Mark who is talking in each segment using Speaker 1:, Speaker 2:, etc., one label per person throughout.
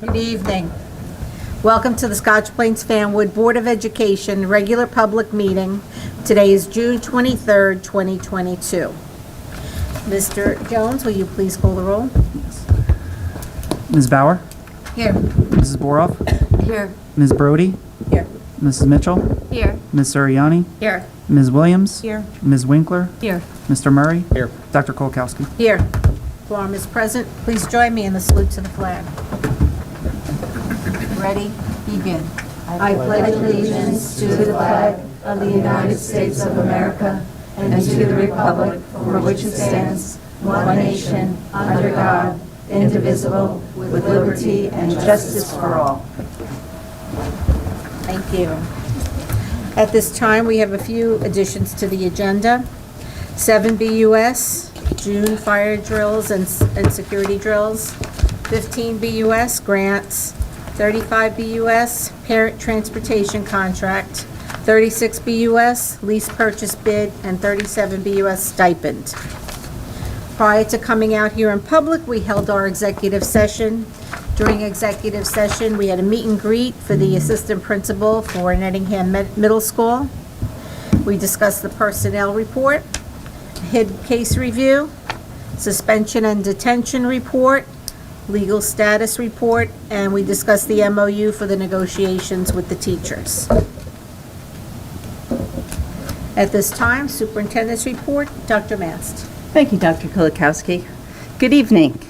Speaker 1: Good evening. Welcome to the Scotch Plains Fanwood Board of Education regular public meeting. Today is June 23rd, 2022. Mr. Jones, will you please call the roll?
Speaker 2: Ms. Bauer?
Speaker 1: Here.
Speaker 2: Mrs. Boroff?
Speaker 1: Here.
Speaker 2: Ms. Brody?
Speaker 1: Here.
Speaker 2: Mrs. Mitchell?
Speaker 1: Here.
Speaker 2: Ms. Suriani?
Speaker 1: Here.
Speaker 2: Ms. Williams?
Speaker 1: Here.
Speaker 2: Ms. Winkler?
Speaker 1: Here.
Speaker 2: Mr. Murray?
Speaker 3: Here.
Speaker 2: Dr. Kolkowski?
Speaker 1: Here. Quorum is present. Please join me in the salute to the flag. Ready? Begin.
Speaker 4: I pledge allegiance to the flag of the United States of America and to the republic for which it stands, one nation, under God, indivisible, with liberty and justice for all.
Speaker 1: Thank you. At this time, we have a few additions to the agenda. 7 BUS, June fire drills and security drills. 15 BUS, grants. 35 BUS, parent transportation contract. 36 BUS, lease purchase bid, and 37 BUS stipend. Prior to coming out here in public, we held our executive session. During executive session, we had a meet and greet for the assistant principal for Nettingham Middle School. We discussed the personnel report, HID case review, suspension and detention report, legal status report, and we discussed the MOU for the negotiations with the teachers. At this time, superintendent's report, Dr. Mast.
Speaker 5: Thank you, Dr. Kolakowski. Good evening.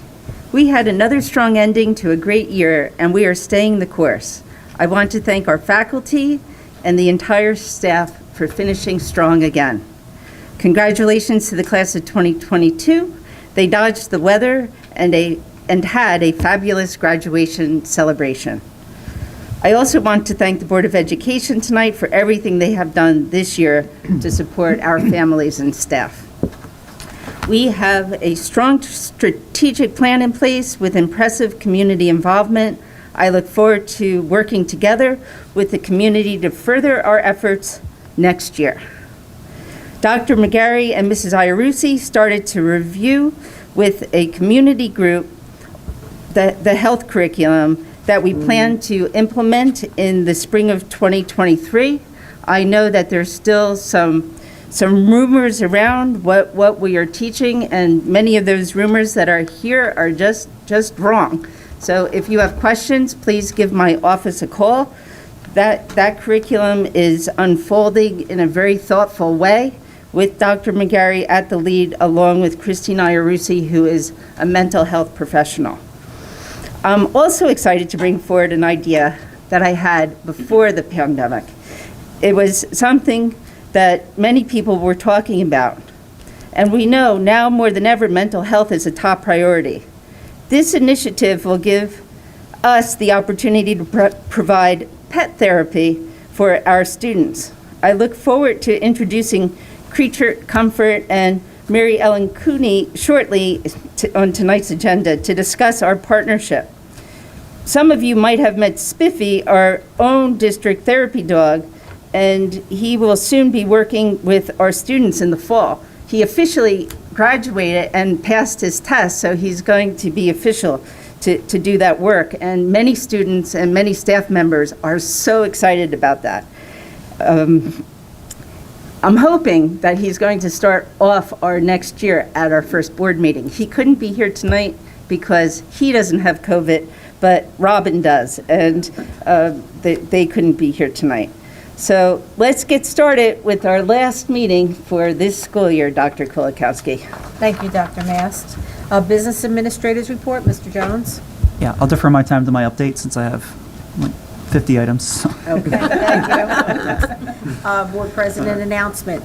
Speaker 5: We had another strong ending to a great year, and we are staying the course. I want to thank our faculty and the entire staff for finishing strong again. Congratulations to the class of 2022. They dodged the weather and had a fabulous graduation celebration. I also want to thank the Board of Education tonight for everything they have done this year to support our families and staff. We have a strong strategic plan in place with impressive community involvement. I look forward to working together with the community to further our efforts next year. Dr. McGarry and Mrs. Iarussi started to review with a community group the health curriculum that we plan to implement in the spring of 2023. I know that there's still some rumors around what we are teaching, and many of those rumors that are here are just wrong. So if you have questions, please give my office a call. That curriculum is unfolding in a very thoughtful way with Dr. McGarry at the lead, along with Christine Iarussi, who is a mental health professional. I'm also excited to bring forward an idea that I had before the pandemic. It was something that many people were talking about. And we know now more than ever mental health is a top priority. This initiative will give us the opportunity to provide pet therapy for our students. I look forward to introducing Creature Comfort and Mary Ellen Cooney shortly on tonight's agenda to discuss our partnership. Some of you might have met Spfboe, our own district therapy dog, and he will soon be working with our students in the fall. He officially graduated and passed his test, so he's going to be official to do that work. And many students and many staff members are so excited about that. I'm hoping that he's going to start off our next year at our first board meeting. He couldn't be here tonight because he doesn't have COVID, but Robin does, and they couldn't be here tonight. So let's get started with our last meeting for this school year, Dr. Kolakowski.
Speaker 1: Thank you, Dr. Mast. Business Administrator's report, Mr. Jones.
Speaker 2: Yeah, I'll defer my time to my update since I have like 50 items.
Speaker 1: Okay, thank you. Board President announcement.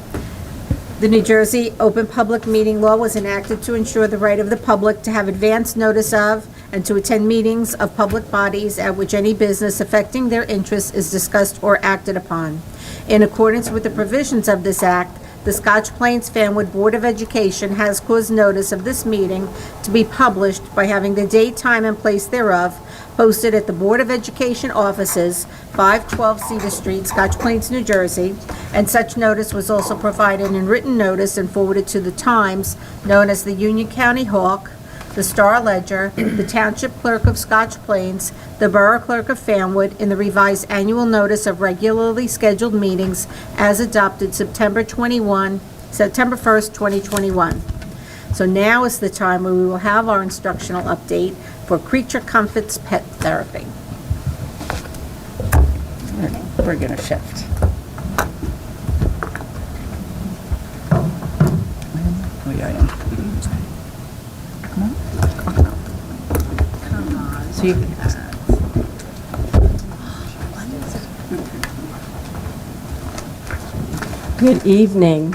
Speaker 1: The New Jersey Open Public Meeting Law was enacted to ensure the right of the public to have advance notice of and to attend meetings of public bodies at which any business affecting their interests is discussed or acted upon. In accordance with the provisions of this act, the Scotch Plains Fanwood Board of Education has caused notice of this meeting to be published by having the date, time, and place thereof posted at the Board of Education offices, 512 Cedar Street, Scotch Plains, New Jersey, and such notice was also provided in written notice and forwarded to the Times, known as the Union County Hawk, the Star Ledger, the Township Clerk of Scotch Plains, the Borough Clerk of Fanwood, in the revised annual notice of regularly scheduled meetings as adopted September 1st, 2021. So now is the time where we will have our instructional update for Creature Comforts Pet Therapy.
Speaker 5: We're going to shift.
Speaker 2: Oh, yeah, I am.
Speaker 1: Come on.
Speaker 5: So you,
Speaker 3: Good evening.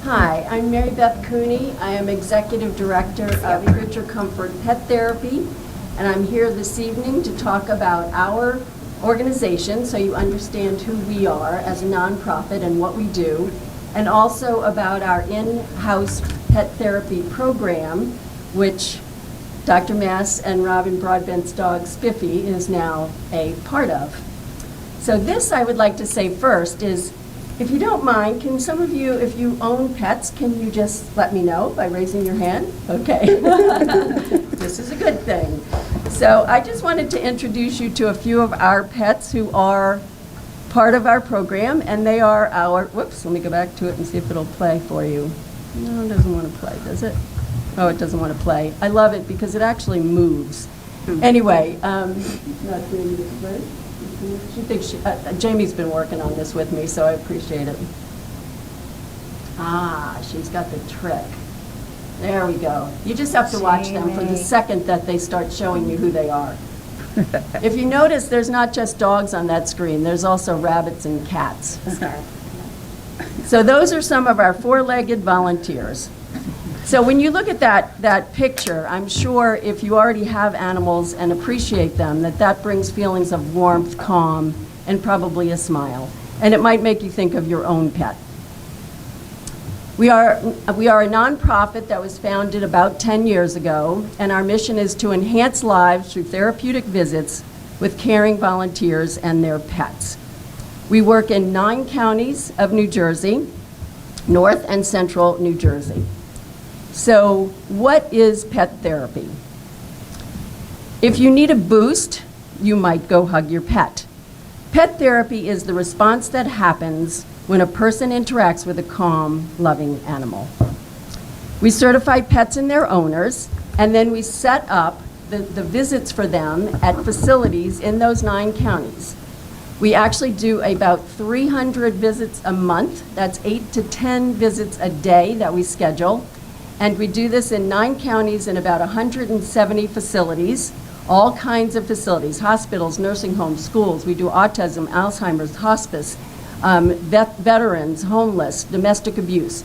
Speaker 3: Hi, I'm Mary Beth Cooney. I am Executive Director of Creature Comfort Pet Therapy, and I'm here this evening to talk about our organization so you understand who we are as a nonprofit and what we do, and also about our in-house pet therapy program, which Dr. Mass and Robin Broadbent's dog Spfboe is now a part of. So this I would like to say first is, if you don't mind, can some of you, if you own pets, can you just let me know by raising your hand? Okay. This is a good thing. So I just wanted to introduce you to a few of our pets who are part of our program, and they are our, whoops, let me go back to it and see if it'll play for you. No, it doesn't want to play, does it? Oh, it doesn't want to play. I love it because it actually moves. Anyway, not doing this right. She thinks Jamie's been working on this with me, so I appreciate it. Ah, she's got the trick. There we go. You just have to watch them for the second that they start showing you who they are. If you notice, there's not just dogs on that screen. There's also rabbits and cats. So those are some of our four-legged volunteers. So when you look at that picture, I'm sure if you already have animals and appreciate them, that brings feelings of warmth, calm, and probably a smile. And it might make you think of your own pet. We are a nonprofit that was founded about 10 years ago, and our mission is to enhance lives through therapeutic visits with caring volunteers and their pets. We work in 9 counties of New Jersey, North and Central New Jersey. So what is pet therapy? If you need a boost, you might go hug your pet. Pet therapy is the response that happens when a person interacts with a calm, loving animal. We certify pets and their owners, and then we set up the visits for them at facilities in those 9 counties. We actually do about 300 visits a month. That's 8 to 10 visits a day that we schedule. And we do this in 9 counties in about 170 facilities, all kinds of facilities, hospitals, nursing homes, schools. We do autism, Alzheimer's, hospice, veterans, homeless, domestic abuse.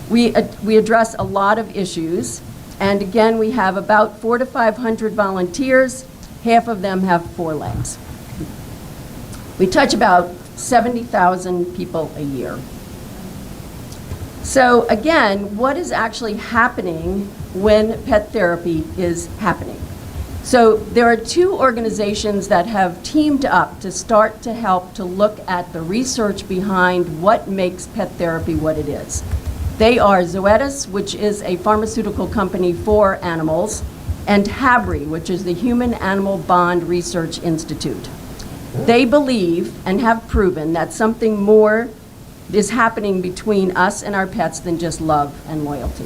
Speaker 3: We address a lot of issues. And again, we have about 400 to 500 volunteers. Half of them have 4 legs. We touch about 70,000 people a year. So again, what is actually happening when pet therapy is happening? So there are 2 organizations that have teamed up to start to help to look at the research behind what makes pet therapy what it is. They are Zoetis, which is a pharmaceutical company for animals, and HABRI, which is the Human Animal Bond Research Institute. They believe and have proven that something more is happening between us and our pets than just love and loyalty.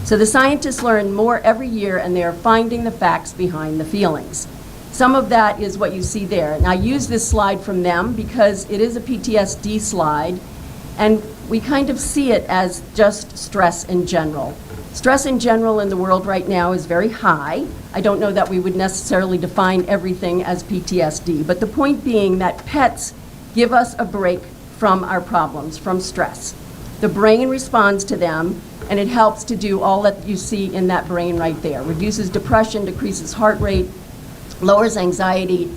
Speaker 3: So the scientists learn more every year, and they are finding the facts behind the feelings. Some of that is what you see there. And I use this slide from them because it is a PTSD slide, and we kind of see it as just stress in general. Stress in general in the world right now is very high. I don't know that we would necessarily define everything as PTSD, but the point being that pets give us a break from our problems, from stress. The brain responds to them, and it helps to do all that you see in that brain right there. Reduces depression, decreases heart rate, lowers anxiety,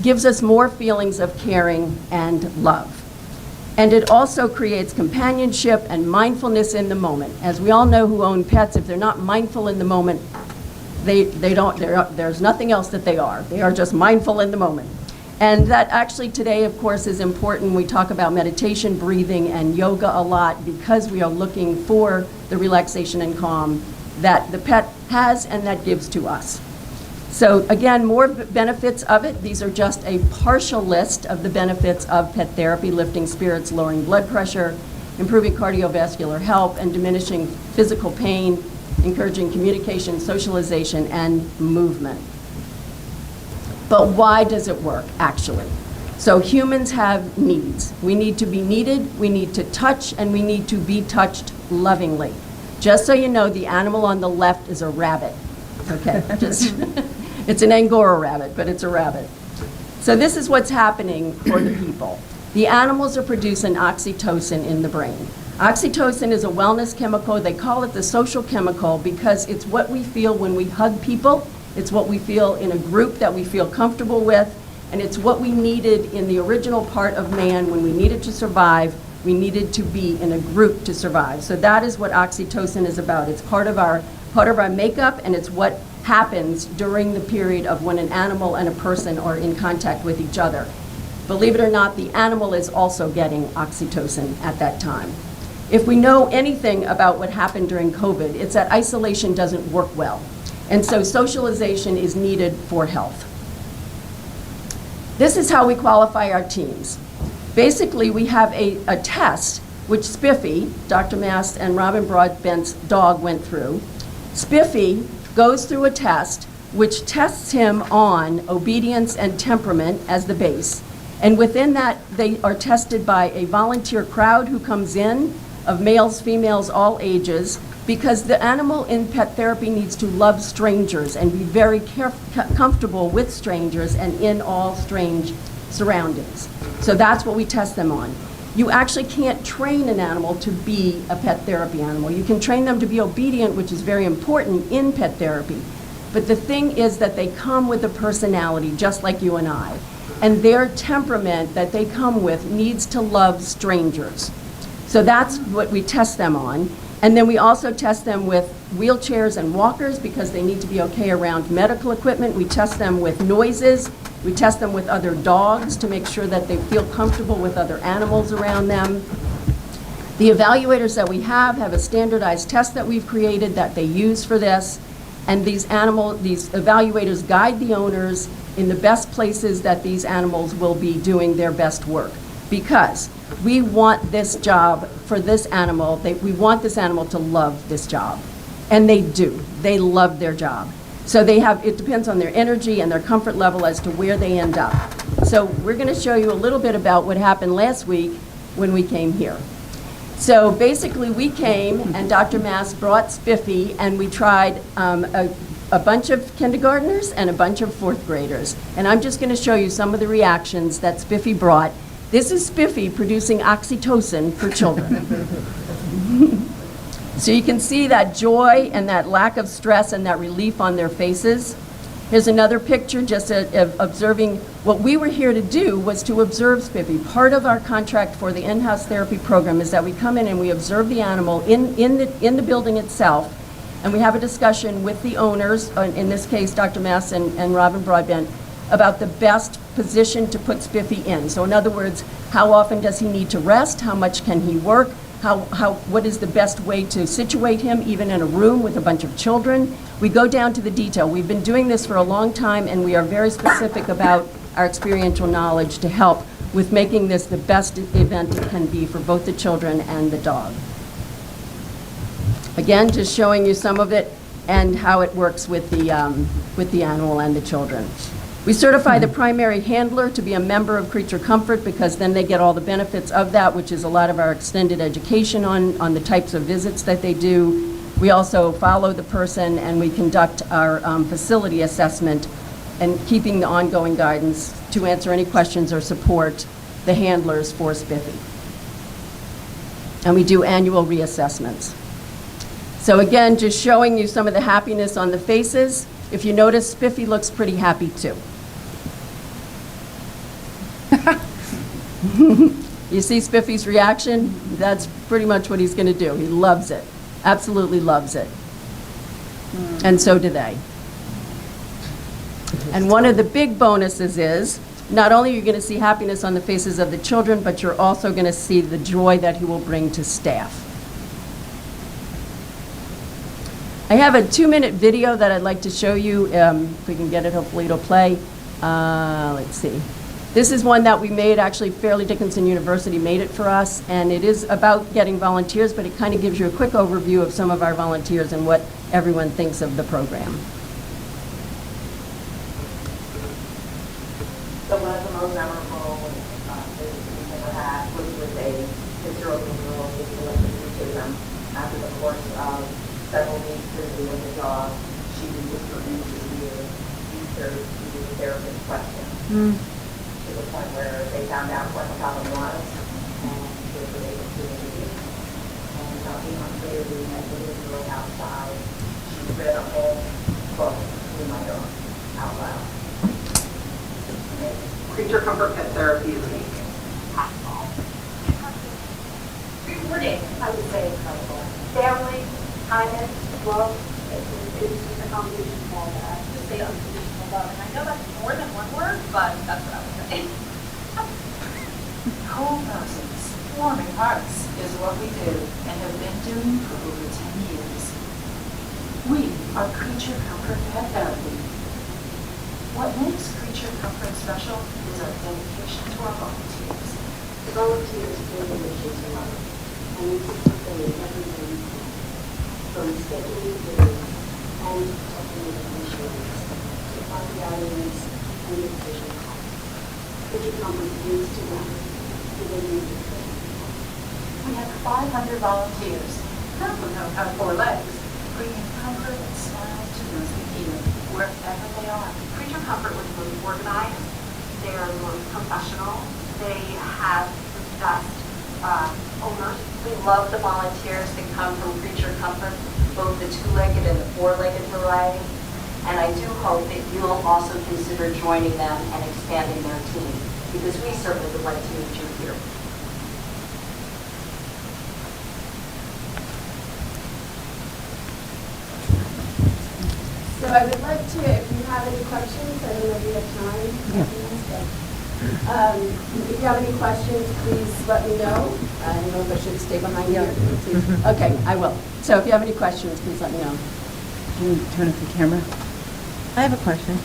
Speaker 3: gives us more feelings of caring and love. And it also creates companionship and mindfulness in the moment. As we all know who own pets, if they're not mindful in the moment, there's nothing else that they are. They are just mindful in the moment. And that actually today, of course, is important. We talk about meditation, breathing, and yoga a lot because we are looking for the relaxation and calm that the pet has and that gives to us. So again, more benefits of it. These are just a partial list of the benefits of pet therapy: lifting spirits, lowering blood pressure, improving cardiovascular health, and diminishing physical pain, encouraging communication, socialization, and movement. But why does it work, actually? So humans have needs. We need to be needed, we need to touch, and we need to be touched lovingly. Just so you know, the animal on the left is a rabbit. Okay, just it's an Angora rabbit, but it's a rabbit. So this is what's happening for the people. The animals are producing oxytocin in the brain. Oxytocin is a wellness chemical. They call it the social chemical because it's what we feel when we hug people. It's what we feel in a group that we feel comfortable with, and it's what we needed in the original part of man when we needed to survive. We needed to be in a group to survive. So that is what oxytocin is about. It's part of our makeup, and it's what happens during the period of when an animal and a person are in contact with each other. Believe it or not, the animal is also getting oxytocin at that time. If we know anything about what happened during COVID, it's that isolation doesn't work well. And so socialization is needed for health. This is how we qualify our teams. Basically, we have a test, which Spfboe, Dr. Mast and Robin Broadbent's dog went through. Spfboe goes through a test which tests him on obedience and temperament as the base. And within that, they are tested by a volunteer crowd who comes in, of males, females, all ages, because the animal in pet therapy needs to love strangers and be very comfortable with strangers and in all strange surroundings. So that's what we test them on. You actually can't train an animal to be a pet therapy animal. You can train them to be obedient, which is very important in pet therapy. But the thing is that they come with a personality, just like you and I. And their temperament that they come with needs to love strangers. So that's what we test them on. And then we also test them with wheelchairs and walkers because they need to be okay around medical equipment. We test them with noises. We test them with other dogs to make sure that they feel comfortable with other animals around them. The evaluators that we have a standardized test that we've created that they use for this. And these evaluators guide the owners in the best places that these animals will be doing their best work. Because we want this job for this animal, we want this animal to love this job. And they do. They love their job. So it depends on their energy and their comfort level as to where they end up. So we're going to show you a little bit about what happened last week when we came here. So basically we came and Dr. Mast brought Spfboe and we tried a bunch of kindergartners and a bunch of fourth graders. And I'm just going to show you some of the reactions that Spfboe brought. This is Spfboe producing oxytocin for children. So you can see that joy and that lack of stress and that relief on their faces. Here's another picture just of observing. What we were here to do was to observe Spfboe. Part of our contract for the in-house therapy program is that we come in and we observe the animal in the building itself, and we have a discussion with the owners, in this case Dr. Mast and Robin Broadbent, about the best position to put Spfboe in. So in other words, how often does he need to rest? How much can he work? What is the best way to situate him, even in a room with a bunch of children? We go down to the detail. We've been doing this for a long time, and we are very specific about our experiential knowledge to help with making this the best event it can be for both the children and the dog. Again, just showing you some of it and how it works with the animal and the children. We certify the primary handler to be a member of Creature Comfort because then they get all the benefits of that, which is a lot of our extended education on the types of visits that they do. We also follow the person and we conduct our facility assessment and keeping the ongoing guidance to answer any questions or support the handlers for Spfboe. And we do annual reassessments. So again, just showing you some of the happiness on the faces. If you notice, Spfboe looks pretty happy too. You see Spfboe's reaction? That's pretty much what he's going to do. He loves it. Absolutely loves it. And so do they. And one of the big bonuses is not only are you going to see happiness on the faces of the children, but you're also going to see the joy that he will bring to staff. I have a 2-minute video that I'd like to show you. If we can get it, hopefully it'll play. Let's see. This is one that we made, actually Fairleigh Dickinson University made it for us, and it is about getting volunteers, but it kind of gives you a quick overview of some of our volunteers and what everyone thinks of the program.
Speaker 6: So one of the most memorable visits we've ever had was with a 6-year-old girl who selected autism. After the course of several weeks visiting with the dog, she was referring to the therapist question to the point where they found out what the problem was and they were able to intervene. And being unclear, we met with the girl outside. She read a whole book to my dog out loud. Creature comfort pet therapy is amazing. Rewarding, I would say incredible. Family, kindness, love, it's just a combination of all that. Just say unconditional love. And I know that's more than one word, but that's what I would say.
Speaker 7: Whole persons, warming hearts is what we do and have been doing for over 10 years. We are Creature Comfort Pet Therapy. What makes Creature Comfort special is our dedication to our volunteers.
Speaker 6: The volunteers bring the mission to life, and we keep fulfilling every day we can. From scheduling days and checking with insurance to fund gatherings and decision calls. Creature Comfort brings to life the way we do things.
Speaker 7: We have 500 volunteers, half of them have 4 legs, bringing comfort and smiles to those in need, wherever they are.
Speaker 6: Creature Comfort was really organized. They are really professional. They have the best owners.
Speaker 8: We love the volunteers that come from Creature Comfort, both the 2-legged and the 4-legged variety. And I do hope that you'll also consider joining them and expanding their team, because we certainly would like to meet you here.
Speaker 3: So I would like to, if you have any questions, I don't know if you have time. If you have any questions, please let me know. I don't know if I should stay behind here. Please. Okay, I will. So if you have any questions, please let me know.
Speaker 5: Can you turn off the camera?
Speaker 4: I have a question.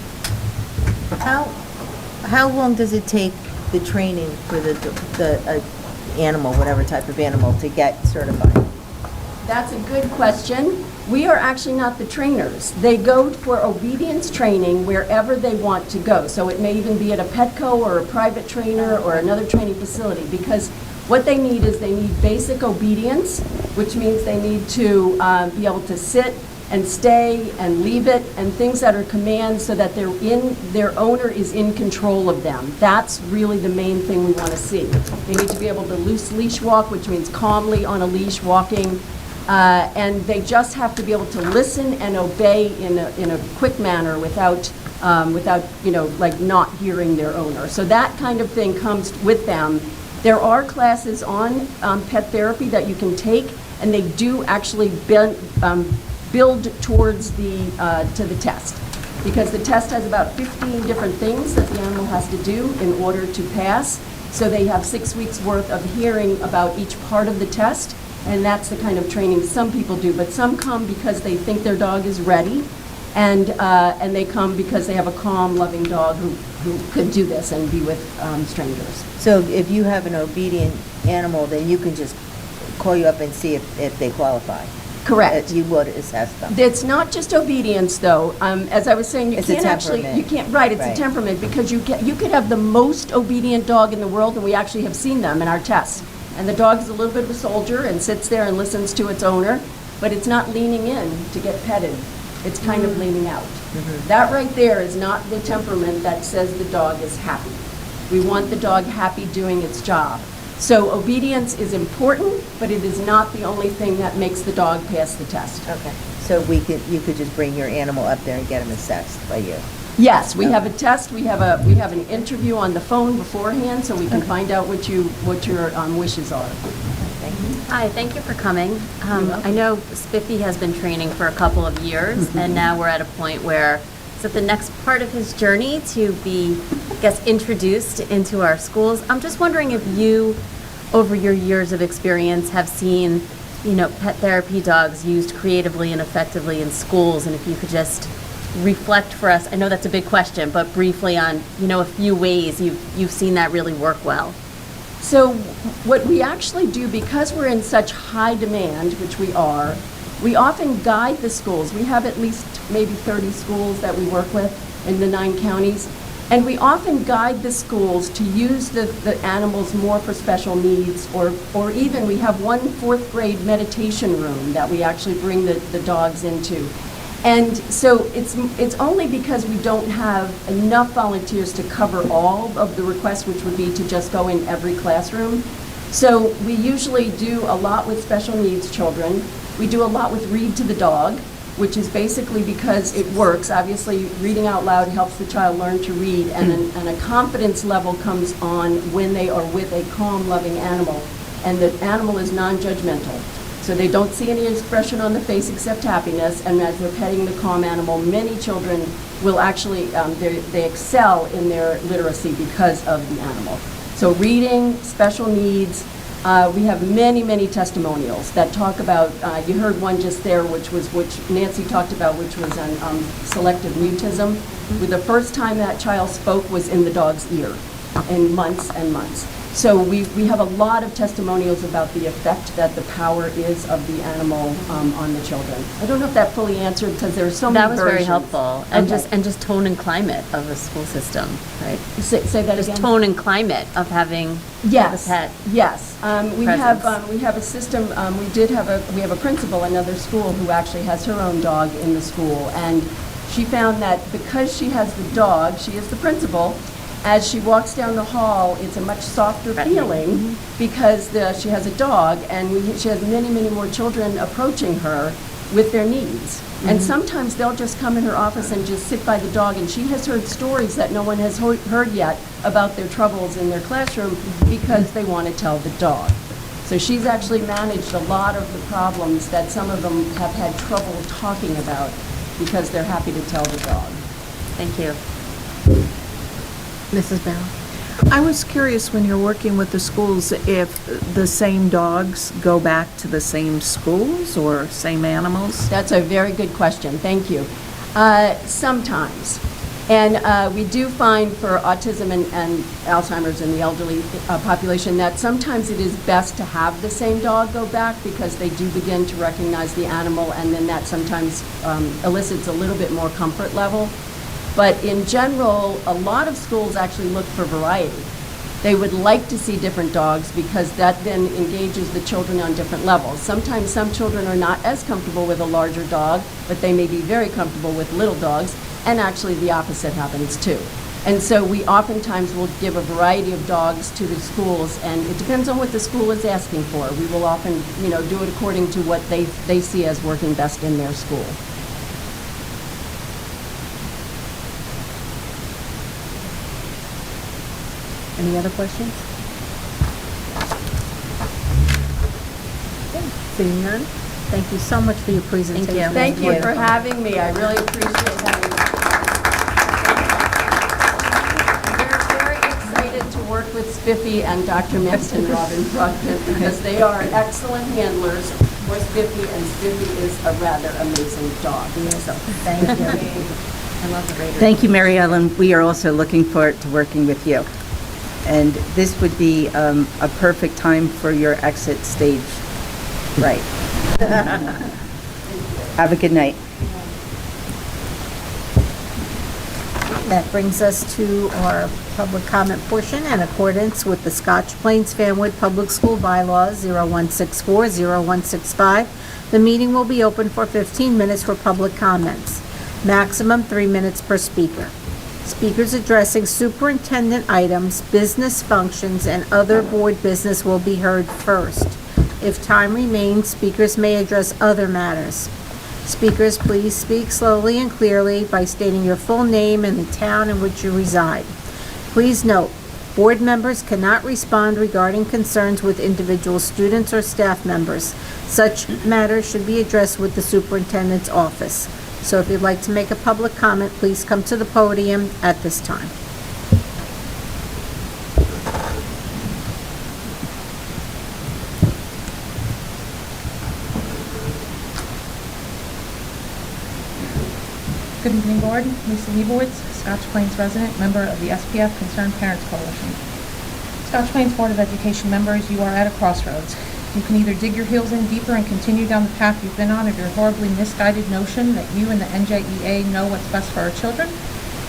Speaker 4: How long does it take the training for the animal, whatever type of animal, to get certified?
Speaker 3: That's a good question. We are actually not the trainers. They go for obedience training wherever they want to go. So it may even be at a Petco or a private trainer or another training facility, because what they need is they need basic obedience, which means they need to be able to sit and stay and leave it, and things that are commands so that their owner is in control of them. That's really the main thing we want to see. They need to be able to loose leash walk, which means calmly on a leash walking. And they just have to be able to listen and obey in a quick manner without like not hearing their owner. So that kind of thing comes with them. There are classes on pet therapy that you can take, and they do actually build towards to the test, because the test has about 15 different things that the animal has to do in order to pass. So they have 6 weeks worth of hearing about each part of the test. And that's the kind of training some people do, but some come because they think their dog is ready, and they come because they have a calm, loving dog who could do this and be with strangers.
Speaker 4: So if you have an obedient animal, then you can just call you up and see if they qualify?
Speaker 3: Correct.
Speaker 4: You would assess them?
Speaker 3: It's not just obedience, though. As I was saying,
Speaker 4: It's a temperament.
Speaker 3: It's a temperament, because you could have the most obedient dog in the world, and we actually have seen them in our tests. And the dog is a little bit of a soldier and sits there and listens to its owner, but it's not leaning in to get petted. It's kind of leaning out. That right there is not the temperament that says the dog is happy. We want the dog happy doing its job. So obedience is important, but it is not the only thing that makes the dog pass the test.
Speaker 4: Okay. So you could just bring your animal up there and get them assessed by you?
Speaker 3: Yes, we have a test. We have an interview on the phone beforehand, so we can find out what your wishes are.
Speaker 4: Thank you.
Speaker 9: Hi, thank you for coming. I know Spfboe has been training for a couple of years, and now we're at a point where is at the next part of his journey to be, I guess, introduced into our schools. I'm just wondering if you, over your years of experience, have seen, pet therapy dogs used creatively and effectively in schools, and if you could just reflect for us. I know that's a big question, but briefly on, a few ways you've seen that really work well.
Speaker 3: So what we actually do, because we're in such high demand, which we are, we often guide the schools. We have at least maybe 30 schools that we work with in the 9 counties. And we often guide the schools to use the animals more for special needs, or even we have one 4th grade meditation room that we actually bring the dogs into. And so it's only because we don't have enough volunteers to cover all of the requests, which would be to just go in every classroom. So we usually do a lot with special needs children. We do a lot with Read to the Dog, which is basically because it works. Obviously, reading out loud helps the child learn to read, and a confidence level comes on when they are with a calm, loving animal. And the animal is non-judgmental. So they don't see any expression on the face except happiness, and as they're petting the calm animal, many children will actually, they excel in their literacy because of the animal. So reading, special needs, we have many, many testimonials that talk about, you heard one just there, which Nancy talked about, which was on selective mutism. The first time that child spoke was in the dog's ear, in months and months. So we have a lot of testimonials about the effect that the power is of the animal on the children. I don't know if that fully answered, because there are so many versions.
Speaker 9: That was very helpful. And
Speaker 3: Okay.
Speaker 9: just tone and climate of the school system, right?
Speaker 3: Say that
Speaker 9: Just
Speaker 3: again?
Speaker 9: tone and climate of having
Speaker 3: Yes.
Speaker 9: the pet.
Speaker 3: Yes. We have
Speaker 9: presence.
Speaker 3: a system, we have a principal, another school, who actually has her own dog in the school. And she found that because she has the dog, she is the principal, as she walks down the hall, it's a much softer feeling because she has a dog, and she has many, many more children approaching her with their needs. And sometimes they'll just come in her office and just sit by the dog, and she has heard stories that no one has heard yet about their troubles in their classroom because they want to tell the dog. So she's actually managed a lot of the problems that some of them have had trouble talking about because they're happy to tell the dog.
Speaker 9: Thank you.
Speaker 1: Mrs. Bell?
Speaker 10: I was curious, when you're working with the schools, if the same dogs go back to the same schools or same animals?
Speaker 3: That's a very good question. Thank you. Sometimes. And we do find for autism and Alzheimer's in the elderly population that sometimes it is best to have the same dog go back because they do begin to recognize the animal, and then that sometimes elicits a little bit more comfort level. But in general, a lot of schools actually look for variety. They would like to see different dogs because that then engages the children on different levels. Sometimes some children are not as comfortable with a larger dog, but they may be very comfortable with little dogs, and actually the opposite happens too. And so we oftentimes will give a variety of dogs to the schools, and it depends on what the school is asking for. We will often, do it according to what they see as working best in their school.
Speaker 1: Any other questions? Okay, seeing none, thank you so much for your presentation.
Speaker 3: Thank you for having me. I really appreciate having me. We're very excited to work with Spfboe and Dr. Meston, Robin Brockton, because they are excellent handlers for Spfboe, and Spfboe is a rather amazing dog. So thank you.
Speaker 9: I love the Raiders.
Speaker 5: Thank you, Mary Ellen. We are also looking forward to working with you. And this would be a perfect time for your exit stage. Right. Have a good night.
Speaker 1: That brings us to our public comment portion. In accordance with the Scotch Plains Fanwood Public School Bylaws 0164, 0165, the meeting will be open for 15 minutes for public comments. Maximum 3 minutes per speaker. Speakers addressing superintendent items, business functions, and other board business will be heard first. If time remains, speakers may address other matters. Speakers, please speak slowly and clearly by stating your full name and the town in which you reside. Please note, board members cannot respond regarding concerns with individual students or staff members. Such matters should be addressed with the superintendent's office. So if you'd like to make a public comment, please come to the podium at this time.
Speaker 11: Good evening, Board. Lisa Leibowitz, Scotch Plains resident, member of the SPF Concerned Parents Coalition. Scotch Plains Board of Education members, you are at a crossroads. You can either dig your heels in deeper and continue down the path you've been on of your horribly misguided notion that you and the NJEA know what's best for our children,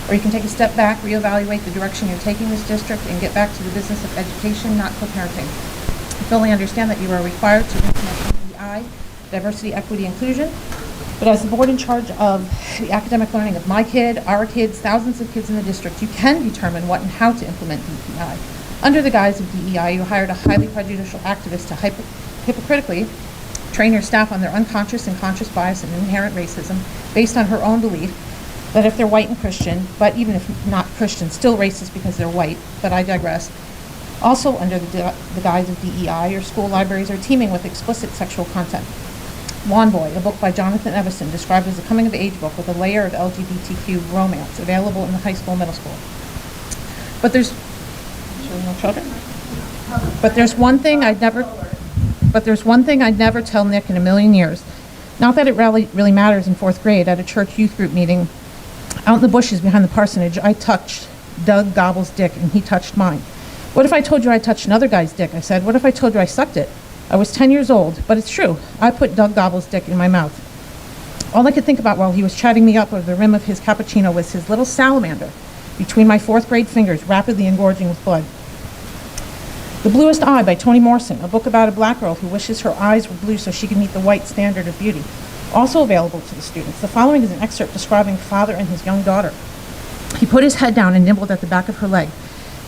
Speaker 11: or you can take a step back, reevaluate the direction you're taking this district, and get back to the business of education, not co-parenting. I fully understand that you are required to implement DEI, diversity, equity, inclusion, but as the board in charge of the academic learning of my kid, our kids, thousands of kids in the district, you can determine what and how to implement DEI. Under the guise of DEI, you hired a highly prejudicial activist to hypocritically train your staff on their unconscious and conscious bias and inherent racism based on her own belief that if they're white and Christian, but even if not Christian, still racist because they're white, but I digress. Also under the guise of DEI, your school libraries are teeming with explicit sexual content. Lawn Boy, a book by Jonathan Evison, described as a coming-of-age book with a layer of LGBTQ romance, available in the high school, middle school. But there's no children. But there's one thing I'd never tell Nick in a million years. Not that it really matters in 4th grade at a church youth group meeting. Out in the bushes behind the parsonage, I touched Doug Gobble's dick and he touched mine. What if I told you I touched another guy's dick? I said. What if I told you I sucked it? I was 10 years old, but it's true. I put Doug Gobble's dick in my mouth. All I could think about while he was chatting me up over the rim of his cappuccino was his little salamander between my 4th grade fingers, rapidly engorging with blood. The Bluest Eye by Toni Morrison, a book about a black girl who wishes her eyes were blue so she could meet the white standard of beauty. Also available to the students. The following is an excerpt describing a father and his young daughter. He put his head down and nibbled at the back of her leg.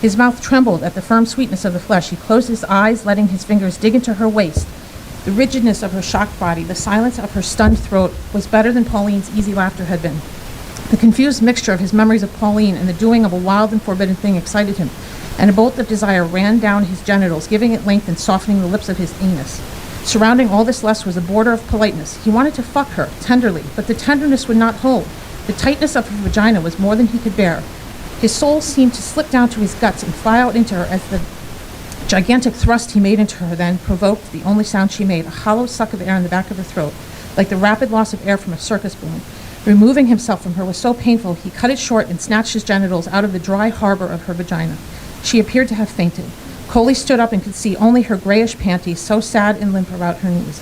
Speaker 11: His mouth trembled at the firm sweetness of the flesh. He closed his eyes, letting his fingers dig into her waist. The rigidness of her shocked body, the silence of her stunned throat was better than Pauline's easy laughter had been. The confused mixture of his memories of Pauline and the doing of a wild and forbidden thing excited him, and a bolt of desire ran down his genitals, giving it length and softening the lips of his anus. Surrounding all this lust was a border of politeness. He wanted to fuck her, tenderly, but the tenderness would not hold. The tightness of her vagina was more than he could bear. His soul seemed to slip down to his guts and fly out into her as the gigantic thrust he made into her then provoked the only sound she made, a hollow suck of air in the back of her throat, like the rapid loss of air from a circus balloon. Removing himself from her was so painful, he cut it short and snatched his genitals out of the dry harbor of her vagina. She appeared to have fainted. Coley stood up and could see only her grayish panties, so sad and limp about her knees.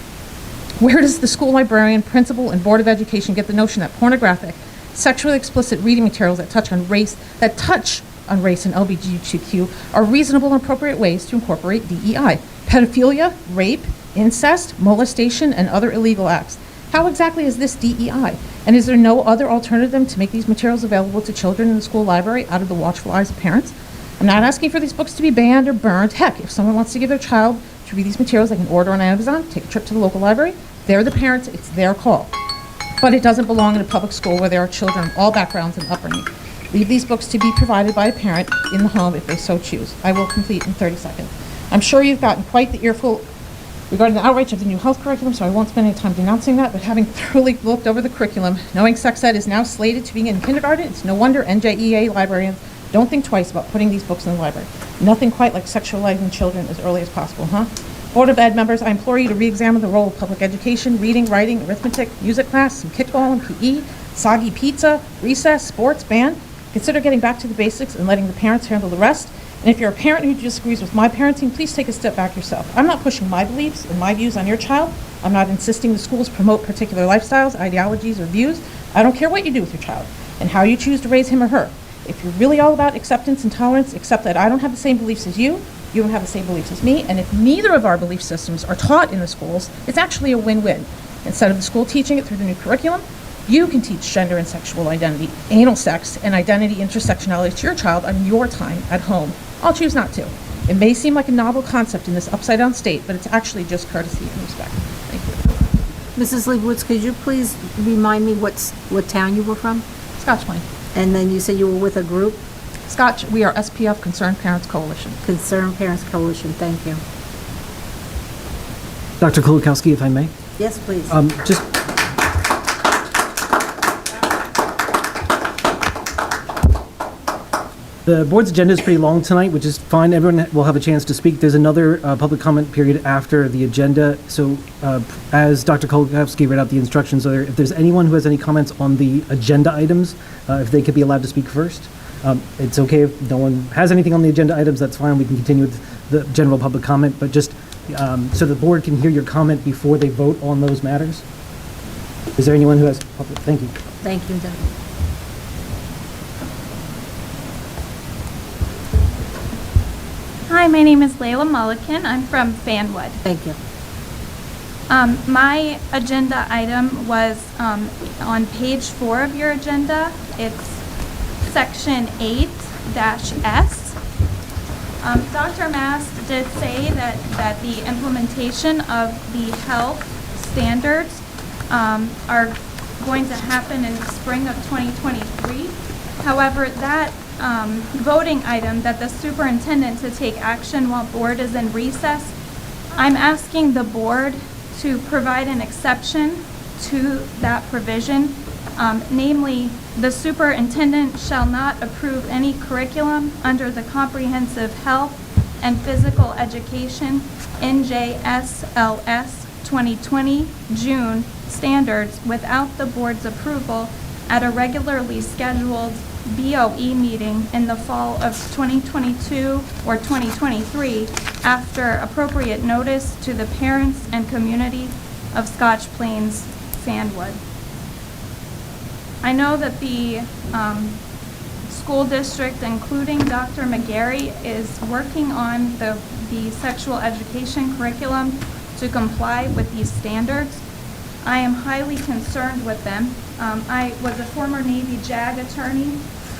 Speaker 11: Where does the school librarian, principal, and Board of Education get the notion that pornographic, sexually explicit reading materials that touch on race and LGBTQ are reasonable and appropriate ways to incorporate DEI? Pedophilia, rape, incest, molestation, and other illegal acts. How exactly is this DEI? And is there no other alternative to make these materials available to children in the school library out of the watchful eyes of parents? I'm not asking for these books to be banned or burned. Heck, if someone wants to give their child to read these materials, they can order on Amazon, take a trip to the local library. They're the parents, it's their call. But it doesn't belong in a public school where there are children of all backgrounds and upbringing. Leave these books to be provided by a parent in the home if they so choose. I will complete in 30 seconds. I'm sure you've gotten quite the earful regarding the outrage of the new health curriculum, so I won't spend any time denouncing that, but having thoroughly looked over the curriculum, knowing sex ed is now slated to begin in kindergarten, it's no wonder NJEA librarians don't think twice about putting these books in the library. Nothing quite like sexualizing children as early as possible, huh? Board of Ed members, I implore you to re-examine the role of public education, reading, writing, arithmetic, music class, some kickball and PE, soggy pizza, recess, sports, band. Consider getting back to the basics and letting the parents handle the rest. And if you're a parent who disagrees with my parenting, please take a step back yourself. I'm not pushing my beliefs and my views on your child. I'm not insisting the schools promote particular lifestyles, ideologies, or views. I don't care what you do with your child and how you choose to raise him or her. If you're really all about acceptance and tolerance, accept that I don't have the same beliefs as you don't have the same beliefs as me, and if neither of our belief systems are taught in the schools, it's actually a win-win. Instead of the school teaching it through the new curriculum, you can teach gender and sexual identity, anal sex, and identity intersectionality to your child on your time at home. I'll choose not to. It may seem like a novel concept in this upside-down state, but it's actually just courtesy and respect. Thank you.
Speaker 1: Mrs. Leibowitz, could you please remind me what town you were from?
Speaker 11: Scotch Plains.
Speaker 1: And then you said you were with a group?
Speaker 11: Scotch, we are SPF Concerned Parents Coalition.
Speaker 1: Concerned Parents Coalition, thank you.
Speaker 12: Dr. Kulikowski, if I may.
Speaker 1: Yes, please.
Speaker 12: The board's agenda is pretty long tonight, which is fine. Everyone will have a chance to speak. There's another public comment period after the agenda. So as Dr. Kolakowski read out the instructions, if there's anyone who has any comments on the agenda items, if they could be allowed to speak first. It's okay if no one has anything on the agenda items, that's fine. We can continue with the general public comment, but just so the board can hear your comment before they vote on those matters. Is there anyone who has public? Thank you.
Speaker 1: Thank you, Doug.
Speaker 13: Hi, my name is Layla Mulliken. I'm from Fanwood.
Speaker 1: Thank you.
Speaker 13: My agenda item was on page 4 of your agenda. It's section 8-S. Dr. Mast did say that the implementation of the health standards are going to happen in the spring of 2023. However, that voting item that the superintendent to take action while board is in recess, I'm asking the board to provide an exception to that provision. Namely, the superintendent shall not approve any curriculum under the Comprehensive Health and Physical Education NJSLS 2020 June standards without the board's approval at a regularly scheduled BOE meeting in the fall of 2022 or 2023 after appropriate notice to the parents and community of Scotch Plains Sandwood. I know that the school district, including Dr. McGarry, is working on the sexual education curriculum to comply with these standards. I am highly concerned with them. I was a former Navy JAG attorney.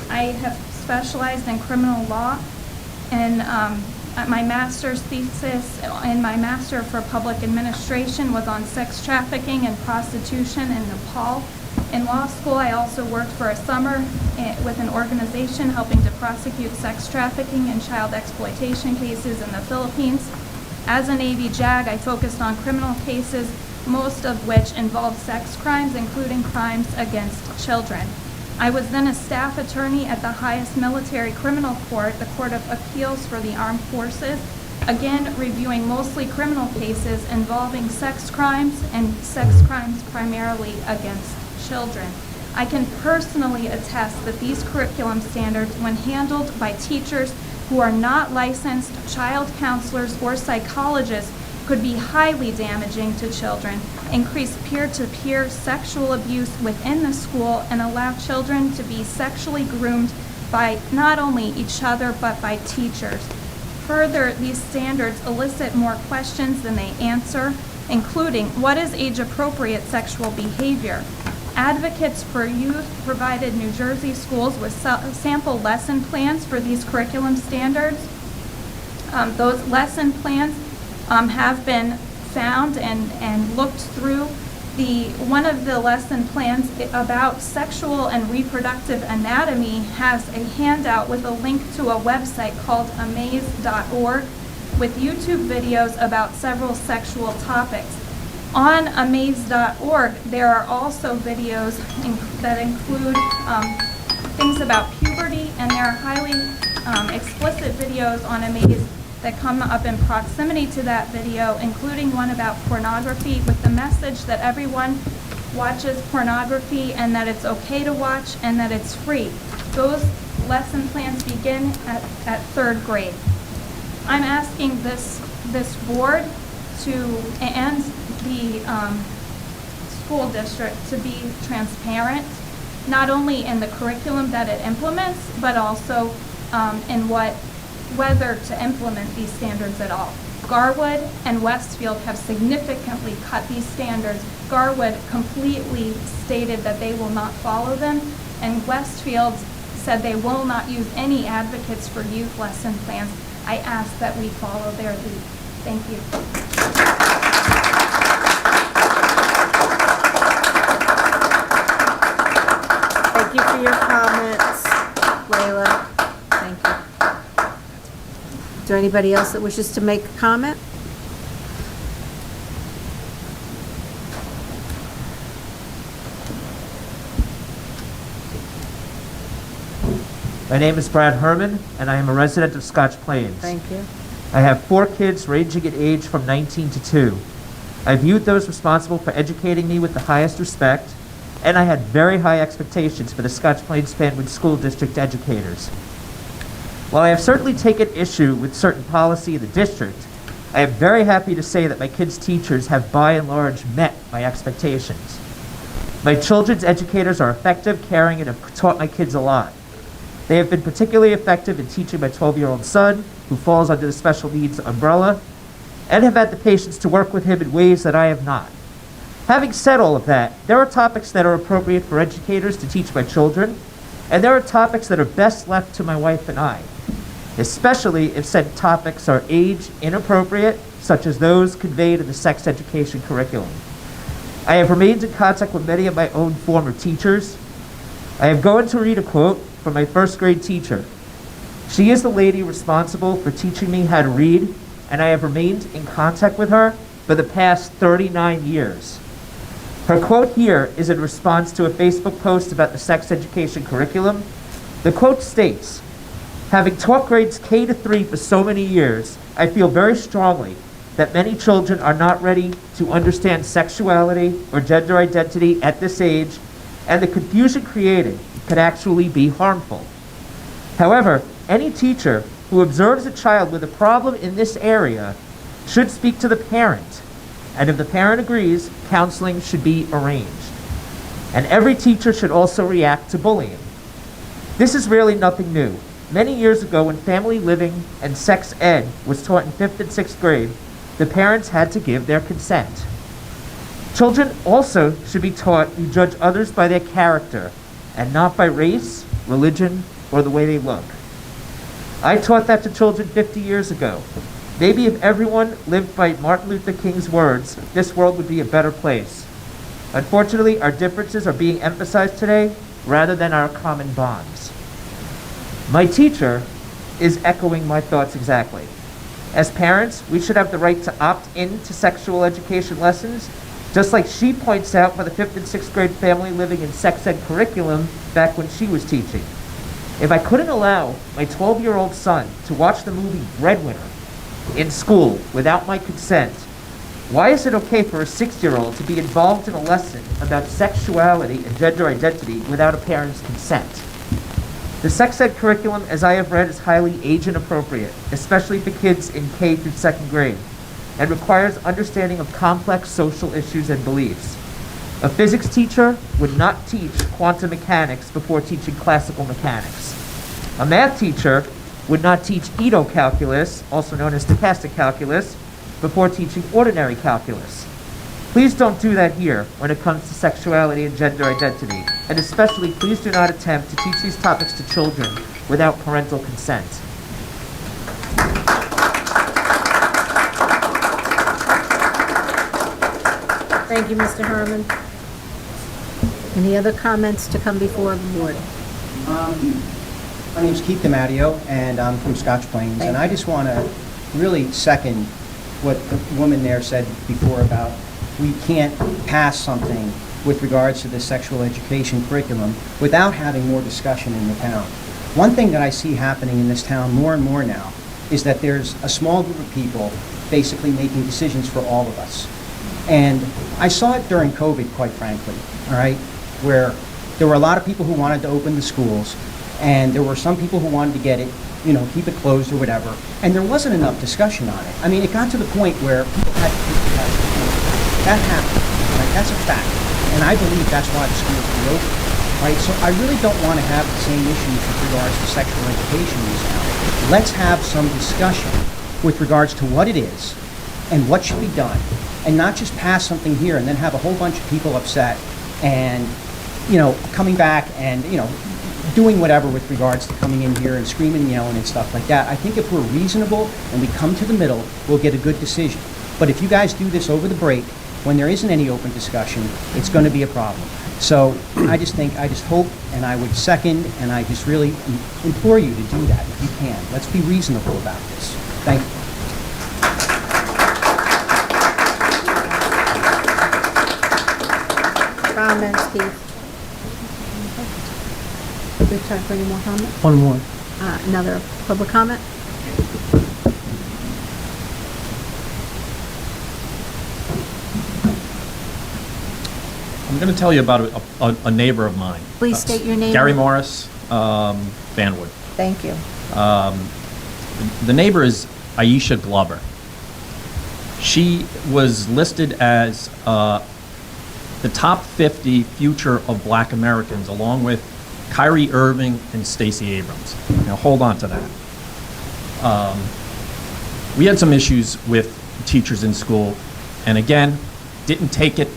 Speaker 13: I have specialized in criminal law, and my master's thesis and my master for public administration was on sex trafficking and prostitution in Nepal. In law school, I also worked for a summer with an organization helping to prosecute sex trafficking and child exploitation cases in the Philippines. As a Navy JAG, I focused on criminal cases, most of which involved sex crimes, including crimes against children. I was then a staff attorney at the highest military criminal court, the Court of Appeals for the Armed Forces, again reviewing mostly criminal cases involving sex crimes and sex crimes primarily against children. I can personally attest that these curriculum standards, when handled by teachers who are not licensed child counselors or psychologists, could be highly damaging to children, increase peer-to-peer sexual abuse within the school, and allow children to be sexually groomed by not only each other but by teachers. Further, these standards elicit more questions than they answer, including what is age-appropriate sexual behavior? Advocates for Youth provided New Jersey schools with sample lesson plans for these curriculum standards. Those lesson plans have been found and looked through. One of the lesson plans about sexual and reproductive anatomy has a handout with a link to a website called amaze.org with YouTube videos about several sexual topics. On amaze.org, there are also videos that include things about puberty, and there are highly explicit videos on Amaze that come up in proximity to that video, including one about pornography with the message that everyone watches pornography and that it's okay to watch and that it's free. Those lesson plans begin at 3rd grade. I'm asking this board and the school district to be transparent, not only in the curriculum that it implements, but also in whether to implement these standards at all. Garwood and Westfield have significantly cut these standards. Garwood completely stated that they will not follow them, and Westfield said they will not use any advocates for youth lesson plans. I ask that we follow their lead. Thank you.
Speaker 1: Thank you for your comments, Layla. Thank you. Is there anybody else that wishes to make a comment?
Speaker 14: My name is Brad Herman, and I am a resident of Scotch Plains.
Speaker 1: Thank you.
Speaker 14: I have 4 kids ranging in age from 19 to 2. I viewed those responsible for educating me with the highest respect, and I had very high expectations for the Scotch Plains Fanwood School District educators. While I have certainly taken issue with certain policy in the district, I am very happy to say that my kids' teachers have by and large met my expectations. My children's educators are effective, caring, and have taught my kids a lot. They have been particularly effective in teaching my 12-year-old son, who falls under the special needs umbrella, and have had the patience to work with him in ways that I have not. Having said all of that, there are topics that are appropriate for educators to teach my children, and there are topics that are best left to my wife and I, especially if said topics are age inappropriate, such as those conveyed in the sex education curriculum. I have remained in contact with many of my own former teachers. I am going to read a quote from my first grade teacher. She is the lady responsible for teaching me how to read, and I have remained in contact with her for the past 39 years. Her quote here is in response to a Facebook post about the sex education curriculum. The quote states, "Having taught grades K to 3 for so many years, I feel very strongly that many children are not ready to understand sexuality or gender identity at this age, and the confusion created could actually be harmful. However, any teacher who observes a child with a problem in this area should speak to the parent, and if the parent agrees, counseling should be arranged. And every teacher should also react to bullying. This is really nothing new. Many years ago, when family living and sex ed was taught in 5th and 6th grade, the parents had to give their consent. Children also should be taught to judge others by their character and not by race, religion, or the way they look. I taught that to children 50 years ago. Maybe if everyone lived by Martin Luther King's words, this world would be a better place. Unfortunately, our differences are being emphasized today rather than our common bonds." My teacher is echoing my thoughts exactly. As parents, we should have the right to opt into sexual education lessons, just like she points out for the 5th and 6th grade family living and sex ed curriculum back when she was teaching. If I couldn't allow my 12-year-old son to watch the movie Breadwinner in school without my consent, why is it okay for a 6-year-old to be involved in a lesson about sexuality and gender identity without a parent's consent? The sex ed curriculum, as I have read, is highly age inappropriate, especially for kids in K through 2nd grade, and requires understanding of complex social issues and beliefs. A physics teacher would not teach quantum mechanics before teaching classical mechanics. A math teacher would not teach Ito calculus, also known as stochastic calculus, before teaching ordinary calculus. Please don't do that here when it comes to sexuality and gender identity, and especially please do not attempt to teach these topics to children without parental consent.
Speaker 1: Thank you, Mr. Herman. Any other comments to come before the board?
Speaker 15: My name's Keith DiMatteo, and I'm from Scotch Plains, and I just want to really second what the woman there said before about we can't pass something with regards to the sexual education curriculum without having more discussion in the town. One thing that I see happening in this town more and more now is that there's a small group of people basically making decisions for all of us. And I saw it during COVID, quite frankly, all right, where there were a lot of people who wanted to open the schools, and there were some people who wanted to get it, you know, keep it closed or whatever, and there wasn't enough discussion on it. I mean, it got to the point where people had to take it out. That happened, right? That's a fact, and I believe that's why the schools reopened, right? So I really don't want to have the same issues with regards to sexual education in this town. Let's have some discussion with regards to what it is and what should be done, and not just pass something here and then have a whole bunch of people upset and, you know, coming back and, you know, doing whatever with regards to coming in here and screaming and yelling and stuff like that. I think if we're reasonable and we come to the middle, we'll get a good decision. But if you guys do this over the break, when there isn't any open discussion, it's going to be a problem. So I just hope, and I would second, and I just really implore you to do that if you can. Let's be reasonable about this. Thank you.
Speaker 1: Comments, Keith? We have time for any more comment?
Speaker 12: One more.
Speaker 1: Another public comment?
Speaker 16: I'm going to tell you about a neighbor of mine.
Speaker 1: Please state your name.
Speaker 16: Gary Morris, Vanwood.
Speaker 1: Thank you.
Speaker 16: The neighbor is Aisha Glover. She was listed as the top 50 future of black Americans, along with Kyrie Irving and Stacey Abrams. Now hold on to that. We had some issues with teachers in school, and again, didn't take it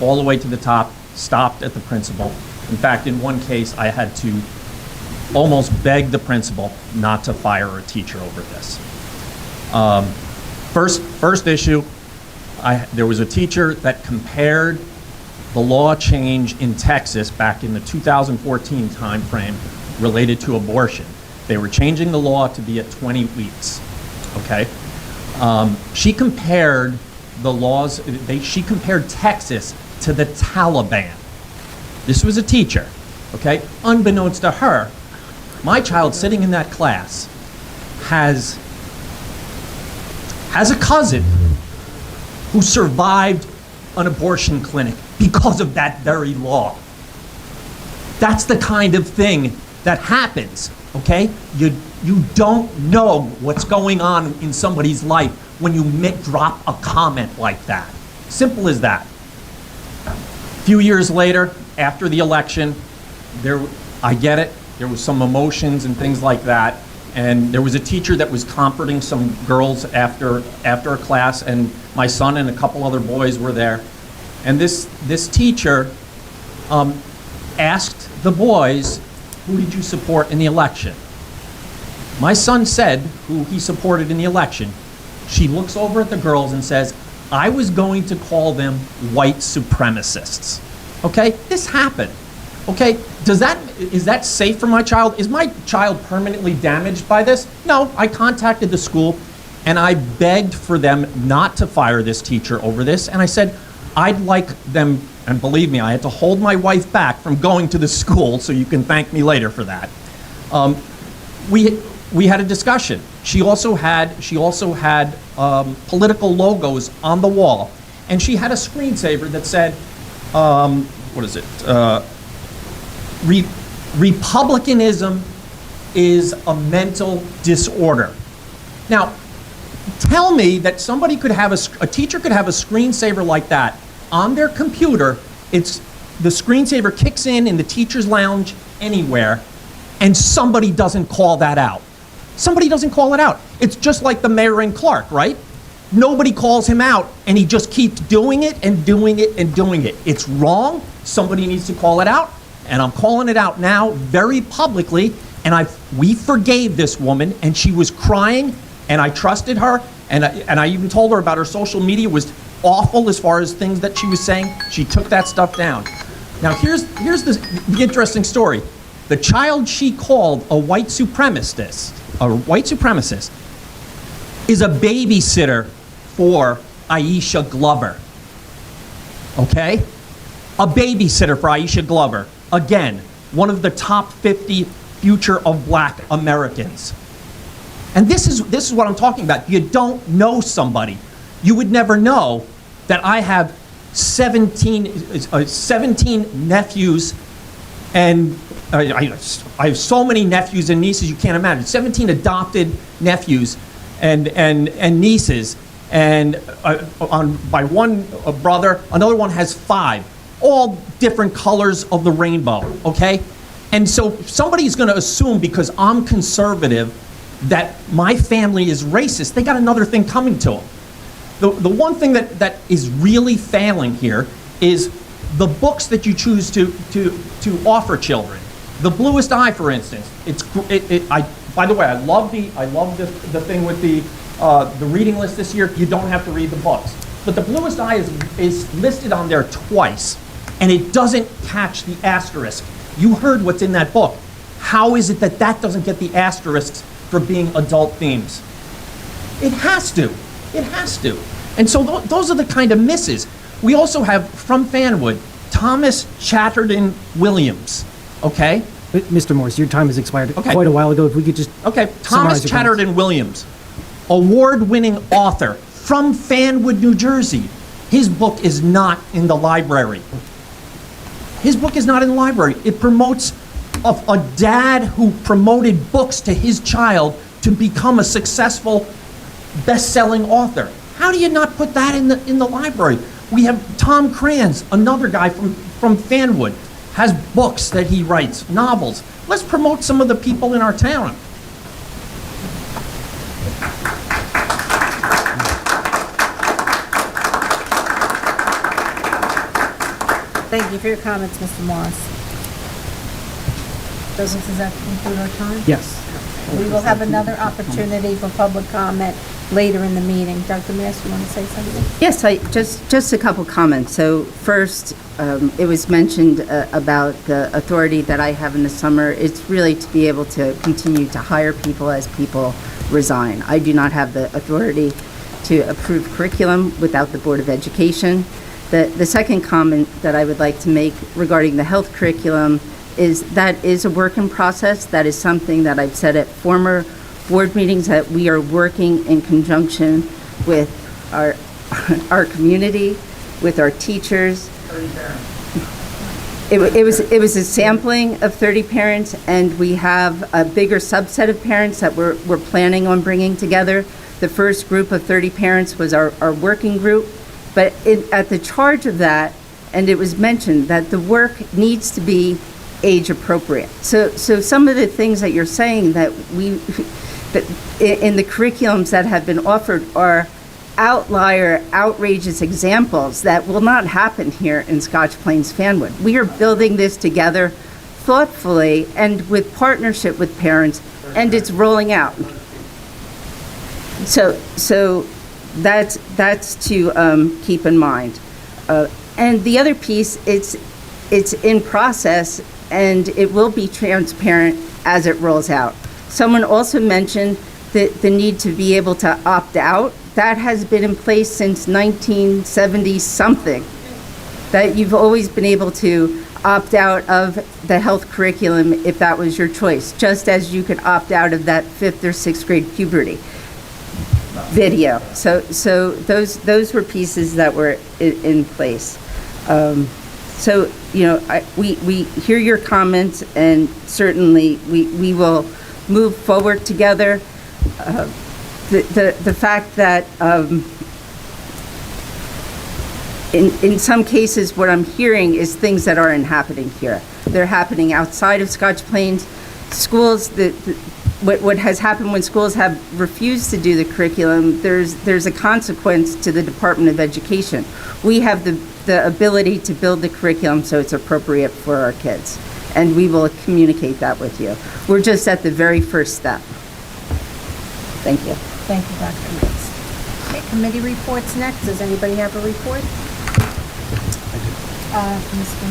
Speaker 16: all the way to the top, stopped at the principal. In fact, in one case, I had to almost beg the principal not to fire a teacher over this. First issue, there was a teacher that compared the law change in Texas back in the 2014 timeframe related to abortion. They were changing the law to be at 20 weeks, okay? She compared the laws, she compared Texas to the Taliban. This was a teacher, okay? Unbeknownst to her, my child sitting in that class has a cousin who survived an abortion clinic because of that very law. That's the kind of thing that happens, okay? You don't know what's going on in somebody's life when you drop a comment like that. Simple as that. A few years later, after the election, I get it, there was some emotions and things like that, and there was a teacher that was comforting some girls after a class, and my son and a couple other boys were there. And this teacher asked the boys, who did you support in the election? My son said who he supported in the election. She looks over at the girls and says, I was going to call them white supremacists. Okay, this happened. Okay, is that safe for my child? Is my child permanently damaged by this? No, I contacted the school and I begged for them not to fire this teacher over this. And I said, I'd like them, and believe me, I had to hold my wife back from going to the school, so you can thank me later for that. We had a discussion. She also had political logos on the wall, and she had a screensaver that said, what is it? Republicanism is a mental disorder. Now, tell me that somebody could have a teacher could have a screensaver like that on their computer. The screensaver kicks in the teacher's lounge anywhere, and somebody doesn't call that out. Somebody doesn't call it out. It's just like the mayor in Clark, right? Nobody calls him out, and he just keeps doing it and doing it and doing it. It's wrong. Somebody needs to call it out, and I'm calling it out now very publicly. And we forgave this woman, and she was crying, and I trusted her, and I even told her about her social media was awful as far as things that she was saying. She took that stuff down. Now here's the interesting story. The child she called a white supremacist is a babysitter for Aisha Glover. Okay? A babysitter for Aisha Glover. Again, one of the top 50 future of black Americans. And this is what I'm talking about. You don't know somebody. You would never know that I have 17 nephews, and I have so many nephews and nieces you can't imagine. 17 adopted nephews and nieces, and by one brother, another one has 5, all different colors of the rainbow, okay? And so somebody's gonna assume because I'm conservative that my family is racist. They got another thing coming to them. The one thing that is really failing here is the books that you choose to offer children. The Bluest Eye, for instance. By the way, I love the thing with the reading list this year. You don't have to read the books, but the Bluest Eye is listed on there twice, and it doesn't catch the asterisk. You heard what's in that book. How is it that doesn't get the asterisks for being adult themes? It has to. It has to. And so those are the kind of misses. We also have, from Fanwood, Thomas Chatterton Williams, okay?
Speaker 12: Mr. Morse, your time has expired
Speaker 16: Okay.
Speaker 12: quite a while ago. If we could just
Speaker 16: Okay,
Speaker 12: summarize
Speaker 16: Thomas
Speaker 12: your comments.
Speaker 16: Chatterton Williams, award-winning author from Fanwood, New Jersey. His book is not in the library. His book is not in the library. It promotes a dad who promoted books to his child to become a successful best-selling author. How do you not put that in the library? We have Tom Kranz, another guy from Fanwood, has books that he writes, novels. Let's promote some of the people in our town.
Speaker 1: Thank you for your comments, Mr. Morris. Does that conclude our time?
Speaker 12: Yes.
Speaker 1: We will have another opportunity for public comment later in the meeting. Dr. Mass, you want to say something?
Speaker 5: Yes, just a couple comments. So first, it was mentioned about the authority that I have in the summer. It's really to be able to continue to hire people as people resign. I do not have the authority to approve curriculum without the Board of Education. The second comment that I would like to make regarding the health curriculum is that is a work in process. That is something that I've said at former board meetings, that we are working in conjunction with our community, with our teachers. It was a sampling of 30 parents, and we have a bigger subset of parents that we're planning on bringing together. The first group of 30 parents was our working group, but at the charge of that, and it was mentioned that the work needs to be age appropriate. So some of the things that you're saying that in the curriculums that have been offered are outlier, outrageous examples that will not happen here in Scotch Plains Fanwood. We are building this together thoughtfully and with partnership with parents, and it's rolling out. So that's to keep in mind. And the other piece, it's in process, and it will be transparent as it rolls out. Someone also mentioned the need to be able to opt out. That has been in place since 1970-something, that you've always been able to opt out of the health curriculum if that was your choice, just as you could opt out of that 5th or 6th grade puberty video. So those were pieces that were in place. So, you know, we hear your comments, and certainly we will move forward together. The fact that in some cases what I'm hearing is things that aren't happening here. They're happening outside of Scotch Plains. Schools, what has happened when schools have refused to do the curriculum, there's a consequence to the Department of Education. We have the ability to build the curriculum so it's appropriate for our kids, and we will communicate that with you. We're just at the very first step. Thank you.
Speaker 1: Thank you, Dr. Mays. Okay, committee reports next. Does anybody have a report? Mr.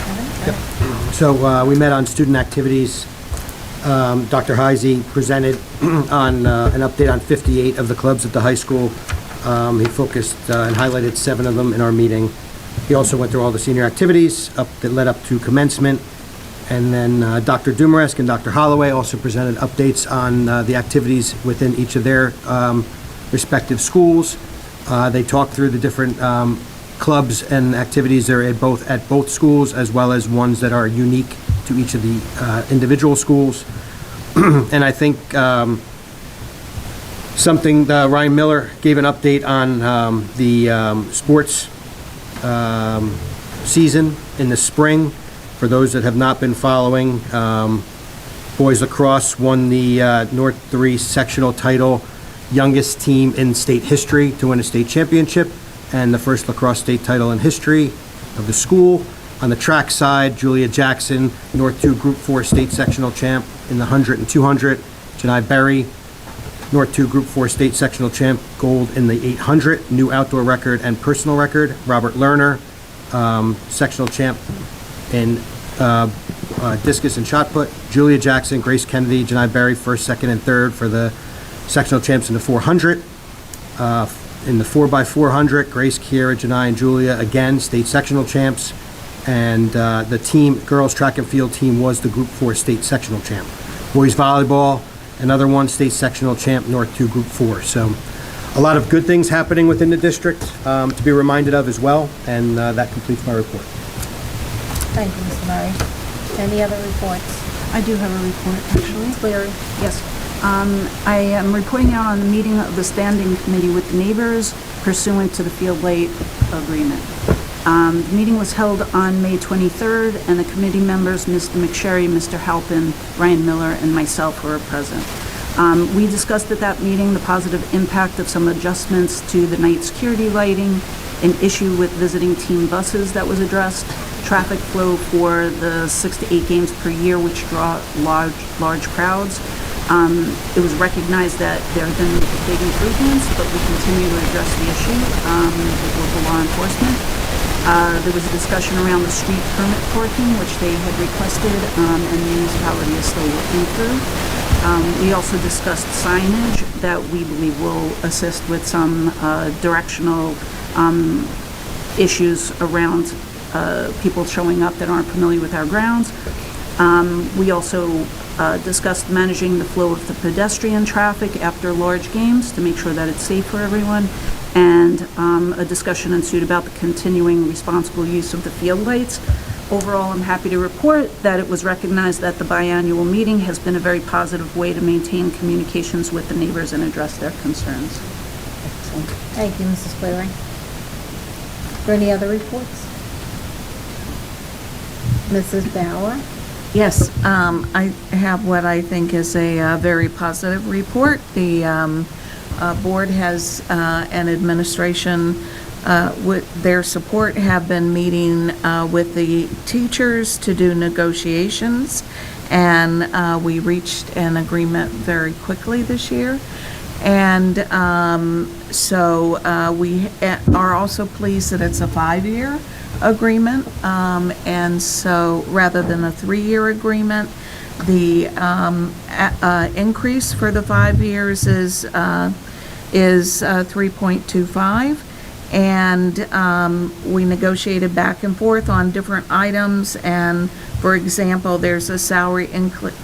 Speaker 1: Evans?
Speaker 15: So we met on student activities. Dr. Heisey presented on an update on 58 of the clubs at the high school. He focused and highlighted 7 of them in our meeting. He also went through all the senior activities that led up to commencement. And then Dr. Dumaresk and Dr. Holloway also presented updates on the activities within each of their respective schools. They talked through the different clubs and activities that are at both schools, as well as ones that are unique to each of the individual schools. And I think Ryan Miller gave an update on the sports season in the spring. For those that have not been following, boys lacrosse won the North 3 sectional title, youngest team in state history to win a state championship, and the first lacrosse state title in history of the school. On the track side, Julia Jackson, North 2 Group 4 state sectional champ in the 100 and 200. Janai Berry, North 2 Group 4 state sectional champ, gold in the 800, new outdoor record and personal record. Robert Lerner, sectional champ in discus and shot put. Julia Jackson, Grace Kennedy, Janai Berry, first, second, and third for the sectional champs in the 400. In the 4x400, Grace, Kiera, Janai, and Julia, again, state sectional champs. and the team, girls track and field team, was the Group 4 state sectional champ. Boys volleyball, another one, state sectional champ, North 2 Group 4. So a lot of good things happening within the district to be reminded of as well, and that completes my report.
Speaker 1: Thank you, Mr. Murray. Any other reports?
Speaker 17: I do have a report, actually.
Speaker 1: Cleary?
Speaker 17: Yes. I am reporting out on the meeting of the standing committee with the neighbors pursuant to the field light agreement. The meeting was held on May 23rd, and the committee members, Mr. McSherry, Mr. Halpin, Ryan Miller, and myself were present. We discussed at that meeting the positive impact of some adjustments to the night security lighting, an issue with visiting team buses that was addressed, traffic flow for the 6 to 8 games per year, which draw large crowds. It was recognized that there have been big improvements, but we continue to address the issue with local law enforcement. There was a discussion around the street permit parking, which they had requested, and the municipality is still working through. We also discussed signage that we believe will assist with some directional issues around people showing up that aren't familiar with our grounds. We also discussed managing the flow of the pedestrian traffic after large games to make sure that it's safe for everyone. And a discussion ensued about the continuing responsible use of the field lights. Overall, I'm happy to report that it was recognized that the biannual meeting has been a very positive way to maintain communications with the neighbors and address their concerns.
Speaker 1: Excellent. Thank you, Mrs. Cleary. Are there any other reports? Mrs. Bauer?
Speaker 10: Yes, I have what I think is a very positive report. The board has and administration with their support have been meeting with the teachers to do negotiations, and we reached an agreement very quickly this year. And so we are also pleased that it's a 5-year agreement, and so rather than a 3-year agreement, the increase for the 5 years is 3.25, and we negotiated back and forth on different items. And for example, there's a salary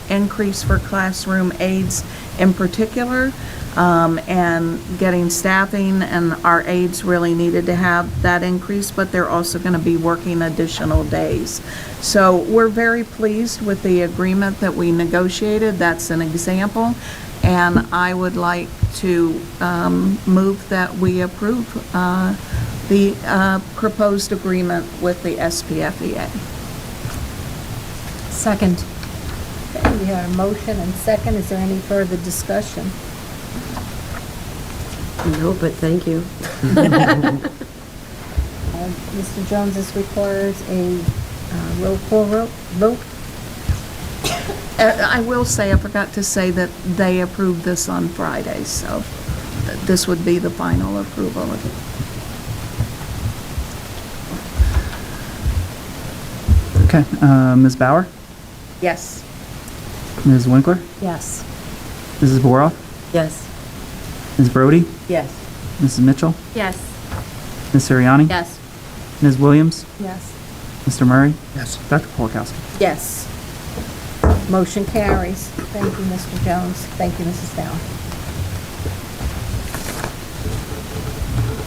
Speaker 10: increase for classroom aides in particular, and getting staffing, and our aides really needed to have that increase, but they're also going to be working additional days. So we're very pleased with the agreement that we negotiated. That's an example, and I would like to move that we approve the proposed agreement with the SPFEA.
Speaker 1: Second. Okay, we have a motion and second. Is there any further discussion?
Speaker 18: No, but thank you.
Speaker 1: Mr. Jones, this requires a roll call vote.
Speaker 10: I will say, I forgot to say that they approved this on Friday, so this would be the final approval of it.
Speaker 2: Okay, Ms. Bauer?
Speaker 5: Yes.
Speaker 2: Ms. Winkler?
Speaker 1: Yes.
Speaker 2: Mrs. Boroff?
Speaker 18: Yes.
Speaker 2: Ms. Brody?
Speaker 5: Yes.
Speaker 2: Mrs. Mitchell?
Speaker 9: Yes.
Speaker 2: Ms. Sirianni?
Speaker 9: Yes.
Speaker 2: Ms. Williams?
Speaker 1: Yes.
Speaker 2: Mr. Murray?
Speaker 15: Yes.
Speaker 2: Dr. Polakowski?
Speaker 1: Yes. Motion carries. Thank you, Mr. Jones. Thank you, Mrs. Dow.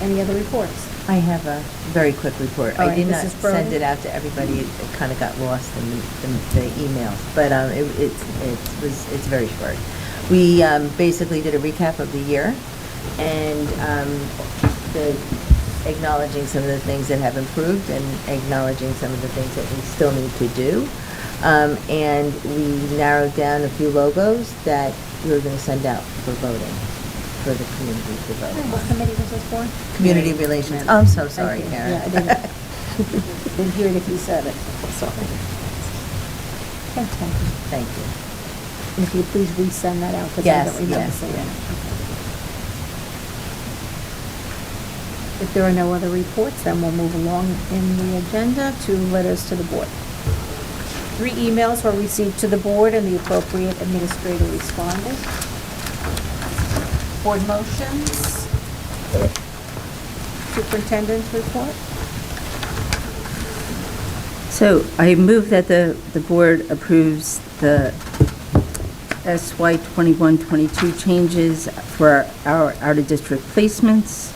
Speaker 1: Any other reports?
Speaker 18: I have a very quick report.
Speaker 1: All
Speaker 18: I
Speaker 1: right,
Speaker 18: did not
Speaker 1: Mrs. Brody?
Speaker 18: send it out to everybody. It kind of got lost in the emails, but it's very short. We basically did a recap of the year, and acknowledging some of the things that have improved and acknowledging some of the things that we still need to do. And we narrowed down a few logos that we were going to send out for voting, for the community to vote.
Speaker 1: What committee was this for?
Speaker 18: Community relations. Oh, I'm so sorry,
Speaker 1: Thank you.
Speaker 18: Karen.
Speaker 1: Yeah, I didn't hear it if you said it. Sorry. Okay, thank you.
Speaker 18: Thank you.
Speaker 1: And if you please resend that out, because I
Speaker 18: Yes,
Speaker 1: don't remember
Speaker 18: yes,
Speaker 1: seeing
Speaker 18: yes.
Speaker 1: it. If there are no other reports, then we'll move along in the agenda to letters to the board. 3 emails were received to the board, and the appropriate administrator responded. Board motions. Superintendent's report.
Speaker 5: So I move that the board approves the SY 21-22 changes for our out-of-district placements.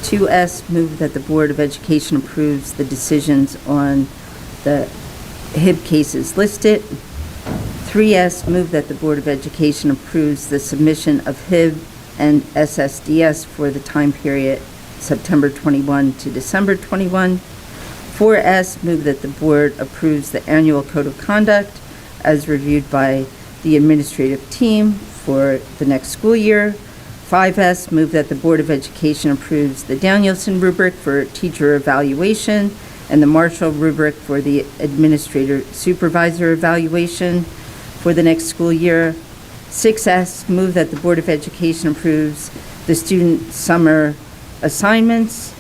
Speaker 5: 2S, move that the Board of Education approves the decisions on the HIB cases listed. 3S, move that the Board of Education approves the submission of HIB and SSDS for the time period September 21 to December 21. 4S, move that the board approves the annual code of conduct as reviewed by the administrative team for the next school year. 5S, move that the Board of Education approves the Danielson rubric for teacher evaluation and the Marshall rubric for the administrator supervisor evaluation for the next school year. 6S, move that the Board of Education approves the student summer assignments.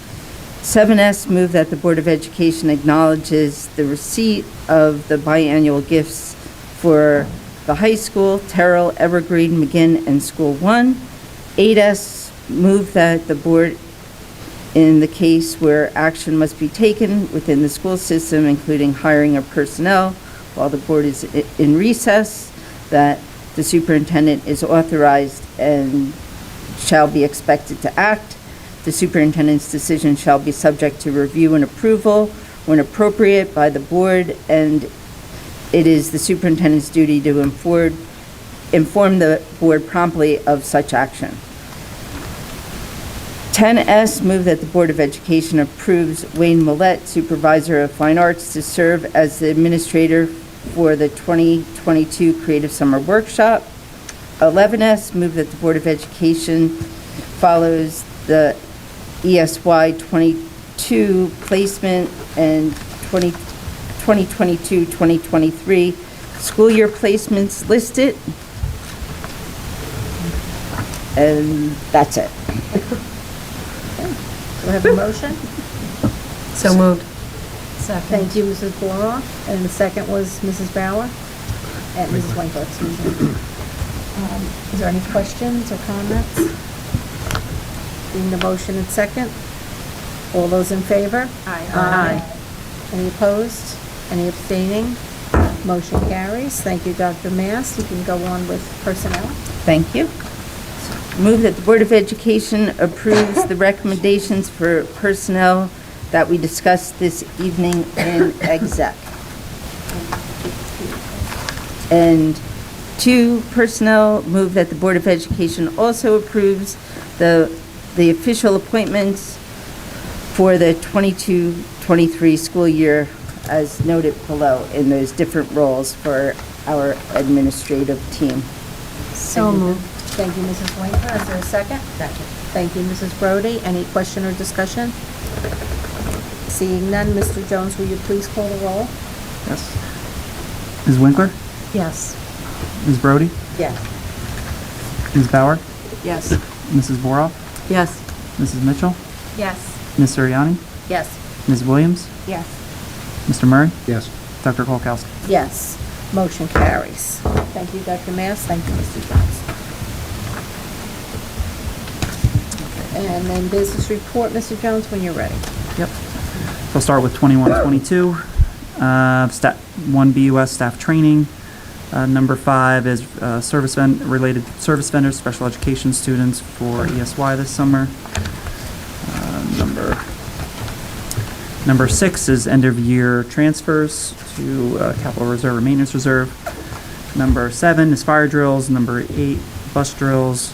Speaker 5: 7S, move that the Board of Education acknowledges the receipt of the biannual gifts for the high school, Terrell, Evergreen, McGinn, and School 1. 8S, move that the board, in the case where action must be taken within the school system, including hiring of personnel while the board is in recess, that the superintendent is authorized and shall be expected to act. The superintendent's decision shall be subject to review and approval when appropriate by the board, and it is the superintendent's duty to inform the board promptly of such action. 10S, move that the Board of Education approves Wayne Millette, Supervisor of Fine Arts, to serve as the administrator for the 2022 Creative Summer Workshop. 11S, move that the Board of Education follows the ESY 22 placement and 2022-2023 school year placements listed. And that's it.
Speaker 1: Do I have a motion?
Speaker 9: So moved.
Speaker 1: Thank you, Mrs. Boroff. And the second was Mrs. Bauer? And Mrs. Winkler, excuse me. Is there any questions or comments? Being the motion and second. All those in favor? Aye. Any opposed? Any abstaining? Motion carries. Thank you, Dr. Mass. You can go on with personnel.
Speaker 5: Thank you. Move that the Board of Education approves the recommendations for personnel that we discussed this evening in exec. And 2, personnel, move that the Board of Education also approves the official appointments for the 22-23 school year as noted below in those different roles for our administrative team.
Speaker 9: So moved.
Speaker 1: Thank you, Mrs. Winkler. Is there a second? Second. Thank you, Mrs. Brody. Any question or discussion? Seeing none, Mr. Jones, will you please call the roll?
Speaker 2: Yes. Ms. Winkler?
Speaker 9: Yes.
Speaker 2: Ms. Brody?
Speaker 1: Yes.
Speaker 2: Ms. Bauer?
Speaker 17: Yes.
Speaker 2: Mrs. Boroff?
Speaker 9: Yes.
Speaker 2: Mrs. Mitchell?
Speaker 13: Yes.
Speaker 2: Ms. Suriani?
Speaker 1: Yes.
Speaker 2: Ms. Williams?
Speaker 1: Yes.
Speaker 2: Mr. Murray?
Speaker 12: Yes.
Speaker 2: Dr. Kolkowski?
Speaker 1: Yes. Motion carries. Thank you, Dr. Mass. Thank you, Mr. Jones. And then business report, Mr. Jones, when you're ready.
Speaker 2: Yep. So I'll start with 21-22. 1 BUS staff training. Number 5 is related service vendors, special education students for ESY this summer. Number 6 is end of year transfers to capital reserve or maintenance reserve. Number 7 is fire drills. Number 8, bus drills.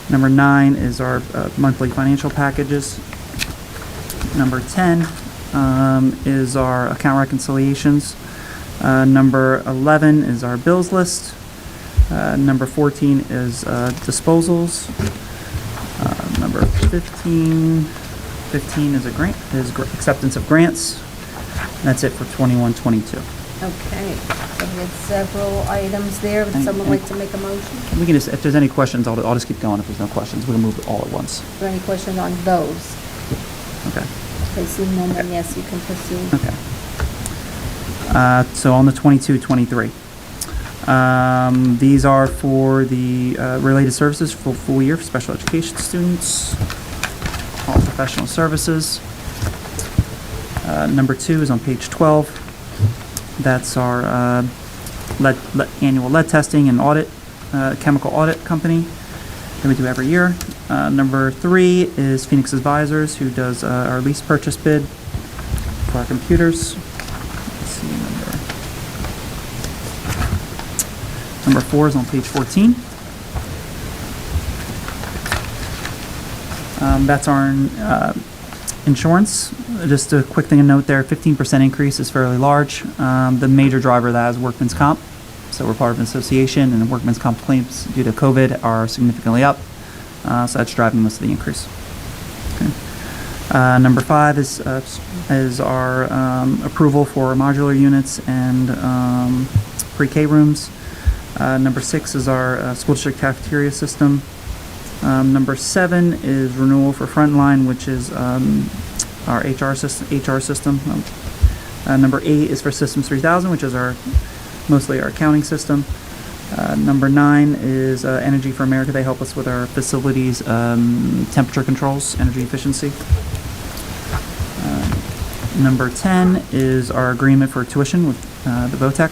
Speaker 2: Number 9 is our monthly financial packages. Number 10 is our account reconciliations. Number 11 is our bills list. Number 14 is disposals. Number 15 is acceptance of grants. And that's it for 21-22.
Speaker 1: Okay. So we had several items there. Would someone like to make a motion?
Speaker 2: We can just, if there's any questions, I'll just keep going. If there's no questions, we'll move it all at once.
Speaker 1: Is there any question on those?
Speaker 2: Okay.
Speaker 1: Okay, seeing none, then yes, you can proceed.
Speaker 2: Okay. So on the 22-23. These are for the related services for full year for special education students, all professional services. Number 2 is on page 12. That's our annual lead testing and audit, chemical audit company that we do every year. Number 3 is Phoenix Advisors, who does our lease purchase bid for our computers. Let's see, number 4 is on page 14. That's our insurance. Just a quick thing to note there, 15% increase is fairly large. The major driver of that is workman's comp. So we're part of an association, and workman's comp claims due to COVID are significantly up. So that's driving most of the increase. Okay. Number 5 is our approval for modular units and pre-K rooms. Number 6 is our school district cafeteria system. Number 7 is renewal for Frontline, which is our HR system. Number 8 is for Systems 3000, which is mostly our accounting system. Number 9 is Energy for America. They help us with our facilities temperature controls, energy efficiency. Number 10 is our agreement for tuition with the VOTEC.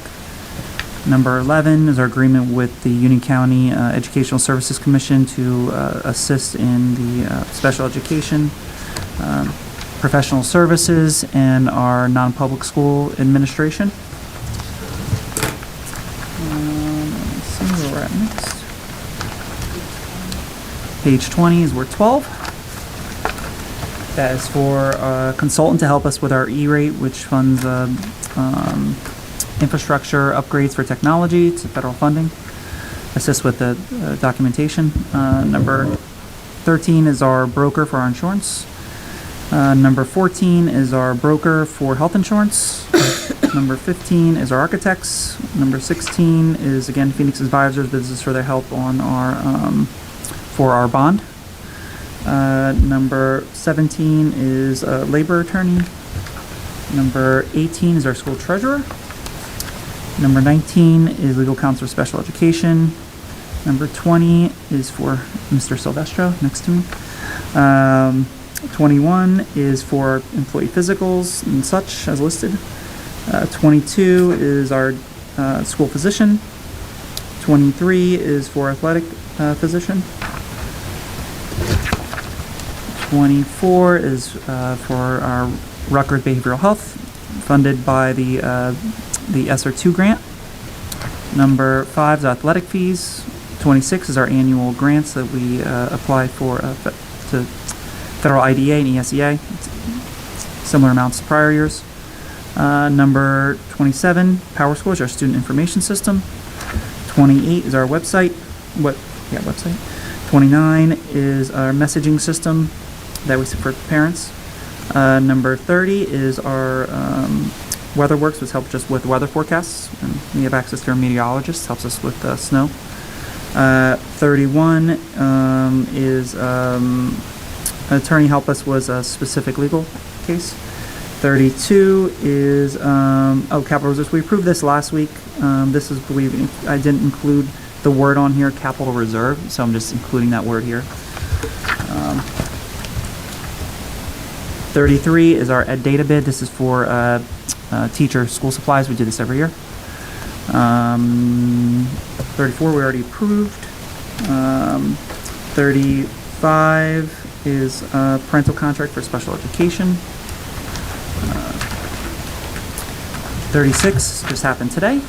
Speaker 2: Number 11 is our agreement with the Union County Educational Services Commission to assist in the special education, professional services, and our non-public school administration. Let's see where we're at next. Page 20 is word 12. That is for a consultant to help us with our E-rate, which funds infrastructure upgrades for technology. It's federal funding. Assist with the documentation. Number 13 is our broker for our insurance. Number 14 is our broker for health insurance. Number 15 is our architects. Number 16 is, again, Phoenix Advisors. This is for their help on for our bond. Number 17 is a labor attorney. Number 18 is our school treasurer. Number 19 is legal counsel for special education. Number 20 is for Mr. Silvestro, next to me. 21 is for employee physicals and such, as listed. 22 is our school physician. 23 is for athletic physician. 24 is for our Rutgers Behavioral Health, funded by the ESSER 2 grant. Number 5 is athletic fees. 26 is our annual grants that we apply for to federal IDA and ESEA, similar amounts to prior years. Number 27, PowerSchool, is our student information system. 28 is our website. Website. 29 is our messaging system that we support parents. Number 30 is our WeatherWorks, which helps us with weather forecasts. And we have access to our meteorologist, helps us with snow. 31 is an attorney help us with a specific legal case. 32 is capital reserves. We approved this last week. This is I didn't include the word on here, capital reserve, so I'm just including that word here. 33 is our ed data bid. This is for teacher school supplies. We do this every year. 34 we already approved. 35 is parental contract for special education. 36 just happened today.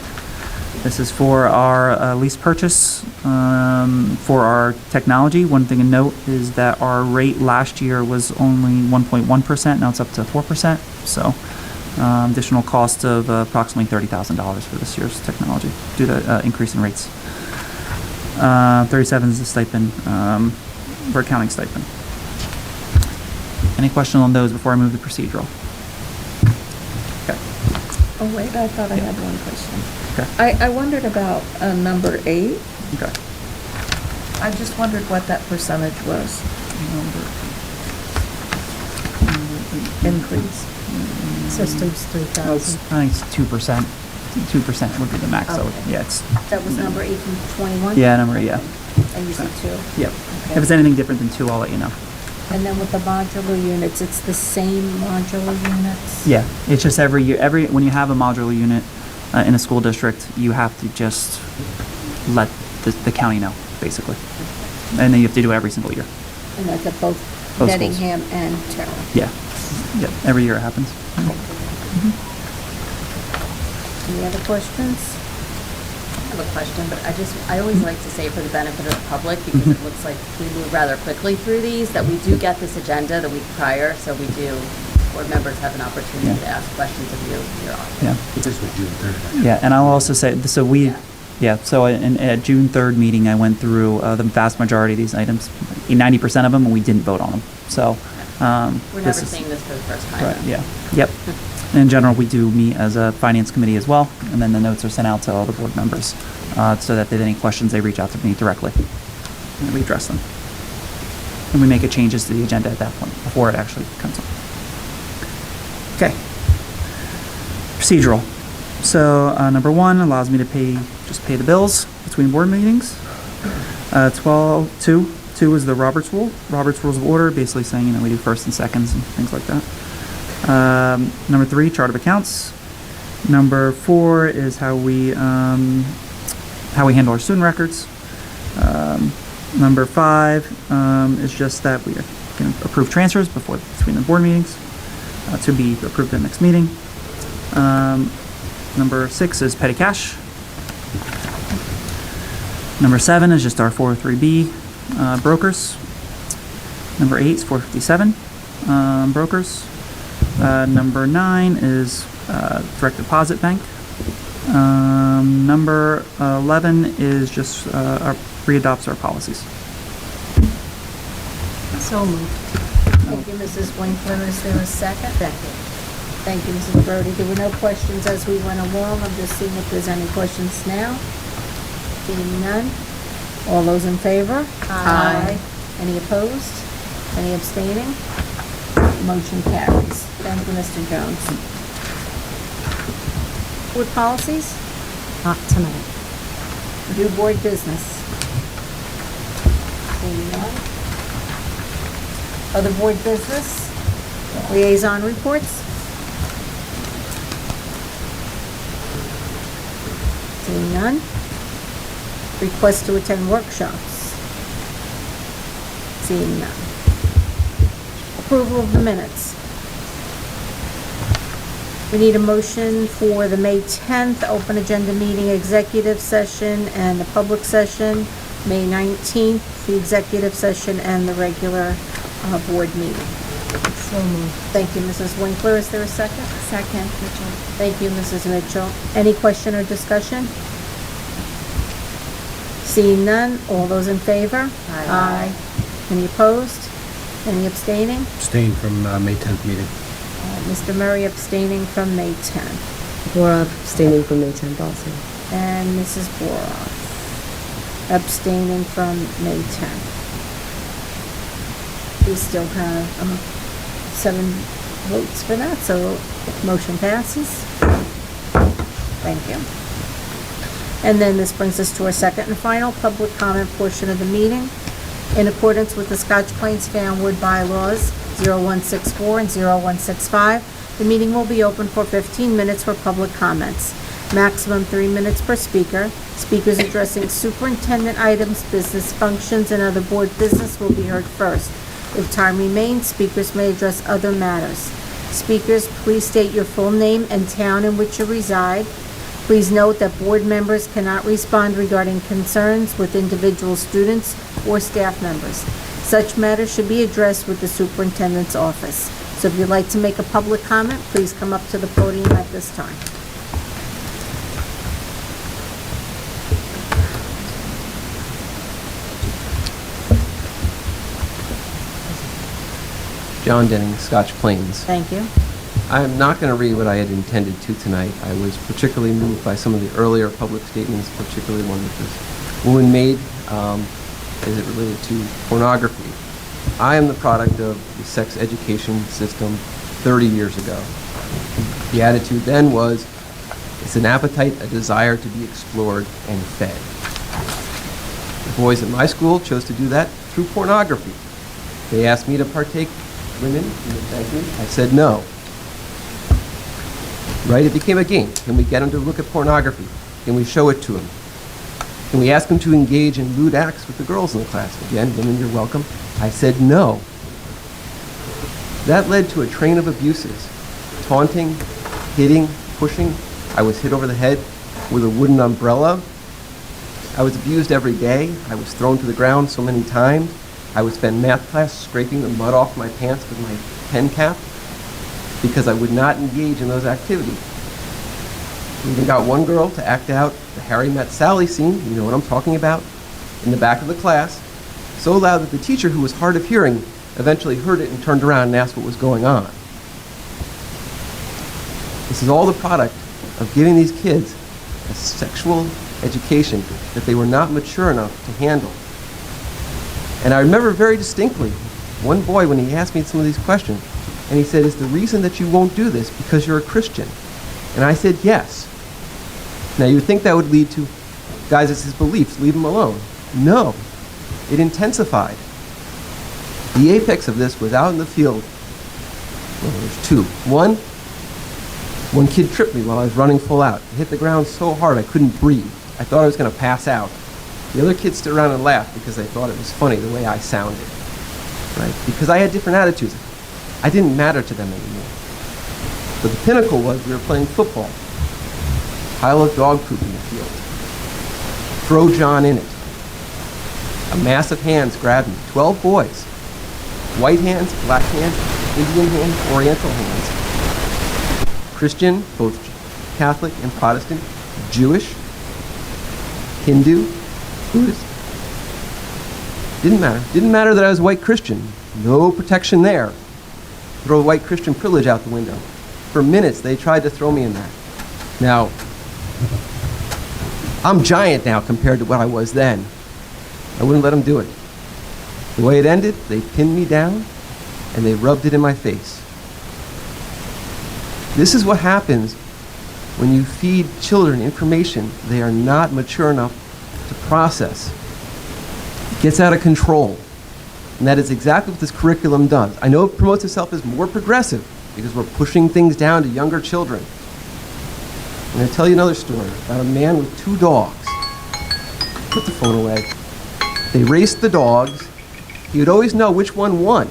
Speaker 2: This is for our lease purchase for our technology. One thing to note is that our rate last year was only 1.1%. Now it's up to 4%. So additional cost of approximately $30,000 for this year's technology due to increase in rates. 37 is the stipend for accounting stipend. Any questions on those before I move the procedural? Okay.
Speaker 10: Oh, wait, I thought I had one question.
Speaker 2: Okay.
Speaker 10: I wondered about number 8.
Speaker 2: Okay.
Speaker 10: I just wondered what that percentage was. Increase.
Speaker 1: Systems 3000.
Speaker 2: I think it's 2%. 2% would be the max.
Speaker 1: Okay.
Speaker 2: Yeah, it's.
Speaker 1: That was number 8 from 21?
Speaker 2: Yeah, number, yeah.
Speaker 1: And you said 2?
Speaker 2: Yep.
Speaker 1: Okay.
Speaker 2: If it's anything different than 2, I'll let you know.
Speaker 1: And then with the modular units, it's the same modular units?
Speaker 2: Yeah, it's just every year, when you have a modular unit, in a school district, you have to just let the county know, basically. And then you have to do it every single year.
Speaker 1: And that's at both
Speaker 2: Both
Speaker 1: Nettingham and Terrell.
Speaker 2: Yeah. Yeah, every year it happens.
Speaker 1: Any other questions?
Speaker 9: I have a question, but I always like to say for the benefit of the public, because it looks like we move rather quickly through these, that we do get this agenda the week prior, so we do, board members have an opportunity to ask questions of you, your office.
Speaker 2: Yeah.
Speaker 19: This was June 3rd.
Speaker 2: Yeah, and I'll also say, so so at June 3rd meeting, I went through the vast majority of these items, 90% of them, and we didn't vote on them. So,
Speaker 9: We're never seeing this for the first time.
Speaker 2: Right, yeah, yep. In general, we do meet as a finance committee as well, and then the notes are sent out to all the board members, so that if they have any questions, they reach out to me directly, and we address them. And we make changes to the agenda at that point, before it actually comes up. Okay. Procedural. So, number 1 allows me to pay the bills between board meetings. 2 is the Roberts Rules of Order, basically saying, we do first and seconds and things like that. Number 3, chart of accounts. Number 4 is how we handle our student records. Number 5 is just that we can approve transfers between the board meetings to be approved at the next meeting. Number 6 is petty cash. Number 7 is just our 403B brokers. Number 8 is 457 brokers. Number 9 is direct deposit bank. Number 11 is just readopts our policies.
Speaker 1: So moved. Thank you, Mrs. Winkler. Is there a second? Second. Thank you, Mrs. Brody. There were no questions as we went along. I'm just seeing if there's any questions now. Seeing none. All those in favor? Aye. Any opposed? Any abstaining? Motion carries. Thank you, Mr. Jones. Board policies?
Speaker 9: Not tonight.
Speaker 1: Do board business? Seeing none. Other board business? Liaison reports? Seeing none. Request to attend workshops? Seeing none. Approval of the minutes. We need a motion for the May 10th open agenda meeting, executive session, and the public session. May 19th, the executive session, and the regular board meeting.
Speaker 9: So moved.
Speaker 1: Thank you, Mrs. Winkler. Is there a second?
Speaker 9: Second, Mitchell.
Speaker 1: Thank you, Mrs. Mitchell. Any question or discussion? Seeing none, all those in favor? Aye. Any opposed? Any abstaining?
Speaker 19: Abstained from May 10th meeting.
Speaker 1: Mr. Murray abstaining from May 10th.
Speaker 20: Boroff abstaining from May 10th also.
Speaker 1: And Mrs. Boroff abstaining from May 10th. We still have 7 votes for that, so motion passes. Thank you. And then this brings us to our second and final public comment portion of the meeting. In accordance with the Scotch Plains Fanwood bylaws 0164 and 0165, the meeting will be open for 15 minutes for public comments. Maximum 3 minutes per speaker. Speakers addressing superintendent items, business functions, and other board business will be heard first. If time remains, speakers may address other matters. Speakers, please state your full name and town in which you reside. Please note that board members cannot respond regarding concerns with individual students or staff members. Such matters should be addressed with the superintendent's office. So if you'd like to make a public comment, please come up to the podium at this time.
Speaker 21: John Denning, Scotch Plains.
Speaker 1: Thank you.
Speaker 21: I'm not going to read what I had intended to tonight. I was particularly moved by some of the earlier public statements, particularly one that this woman made as it related to pornography. I am the product of the sex education system 30 years ago. The attitude then was, it's an appetite, a desire to be explored and fed. The boys at my school chose to do that through pornography. They asked me to partake, women, thank you. I said no. right? It became a game. Can we get him to look at pornography? Can we show it to him? Can we ask him to engage in lewd acts with the girls in the class? Again, women, you're welcome. I said no. That led to a train of abuses. Taunting, hitting, pushing. I was hit over the head with a wooden umbrella. I was abused every day. I was thrown to the ground so many times. I would spend math class scraping the mud off my pants with my pen cap because I would not engage in those activities. We even got one girl to act out the Harry Met Sally scene, you know what I'm talking about, in the back of the class, so loud that the teacher, who was hard of hearing, eventually heard it and turned around and asked what was going on. This is all the product of giving these kids a sexual education that they were not mature enough to handle. And I remember very distinctly one boy when he asked me some of these questions, and he said, "Is the reason that you won't do this because you're a Christian?" And I said, "Yes." Now you would think that would lead to, guys, it's his beliefs, leave him alone. No, it intensified. The apex of this was out in the field. Well, there's two. One kid tripped me while I was running full out. It hit the ground so hard I couldn't breathe. I thought I was going to pass out. The other kids stood around and laughed because they thought it was funny the way I sounded, right? Because I had different attitudes. I didn't matter to them anymore. But the pinnacle was we were playing football. Pile of dog poop in the field. Throw John in it. A mass of hands grabbed me. 12 boys. White hands, black hands, Indian hands, Oriental hands. Christian, both Catholic and Protestant, Jewish, Hindu, Buddhist. Didn't matter. Didn't matter that I was a white Christian. No protection there. Throw white Christian privilege out the window. For minutes, they tried to throw me in that. Now, I'm giant now compared to what I was then. I wouldn't let them do it. The way it ended, they pinned me down and they rubbed it in my face. This is what happens when you feed children information they are not mature enough to process. It gets out of control. And that is exactly what this curriculum does. I know it promotes itself as more progressive because we're pushing things down to younger children. I'm going to tell you another story about a man with 2 dogs. Put the phone away. They raced the dogs. He would always know which one won.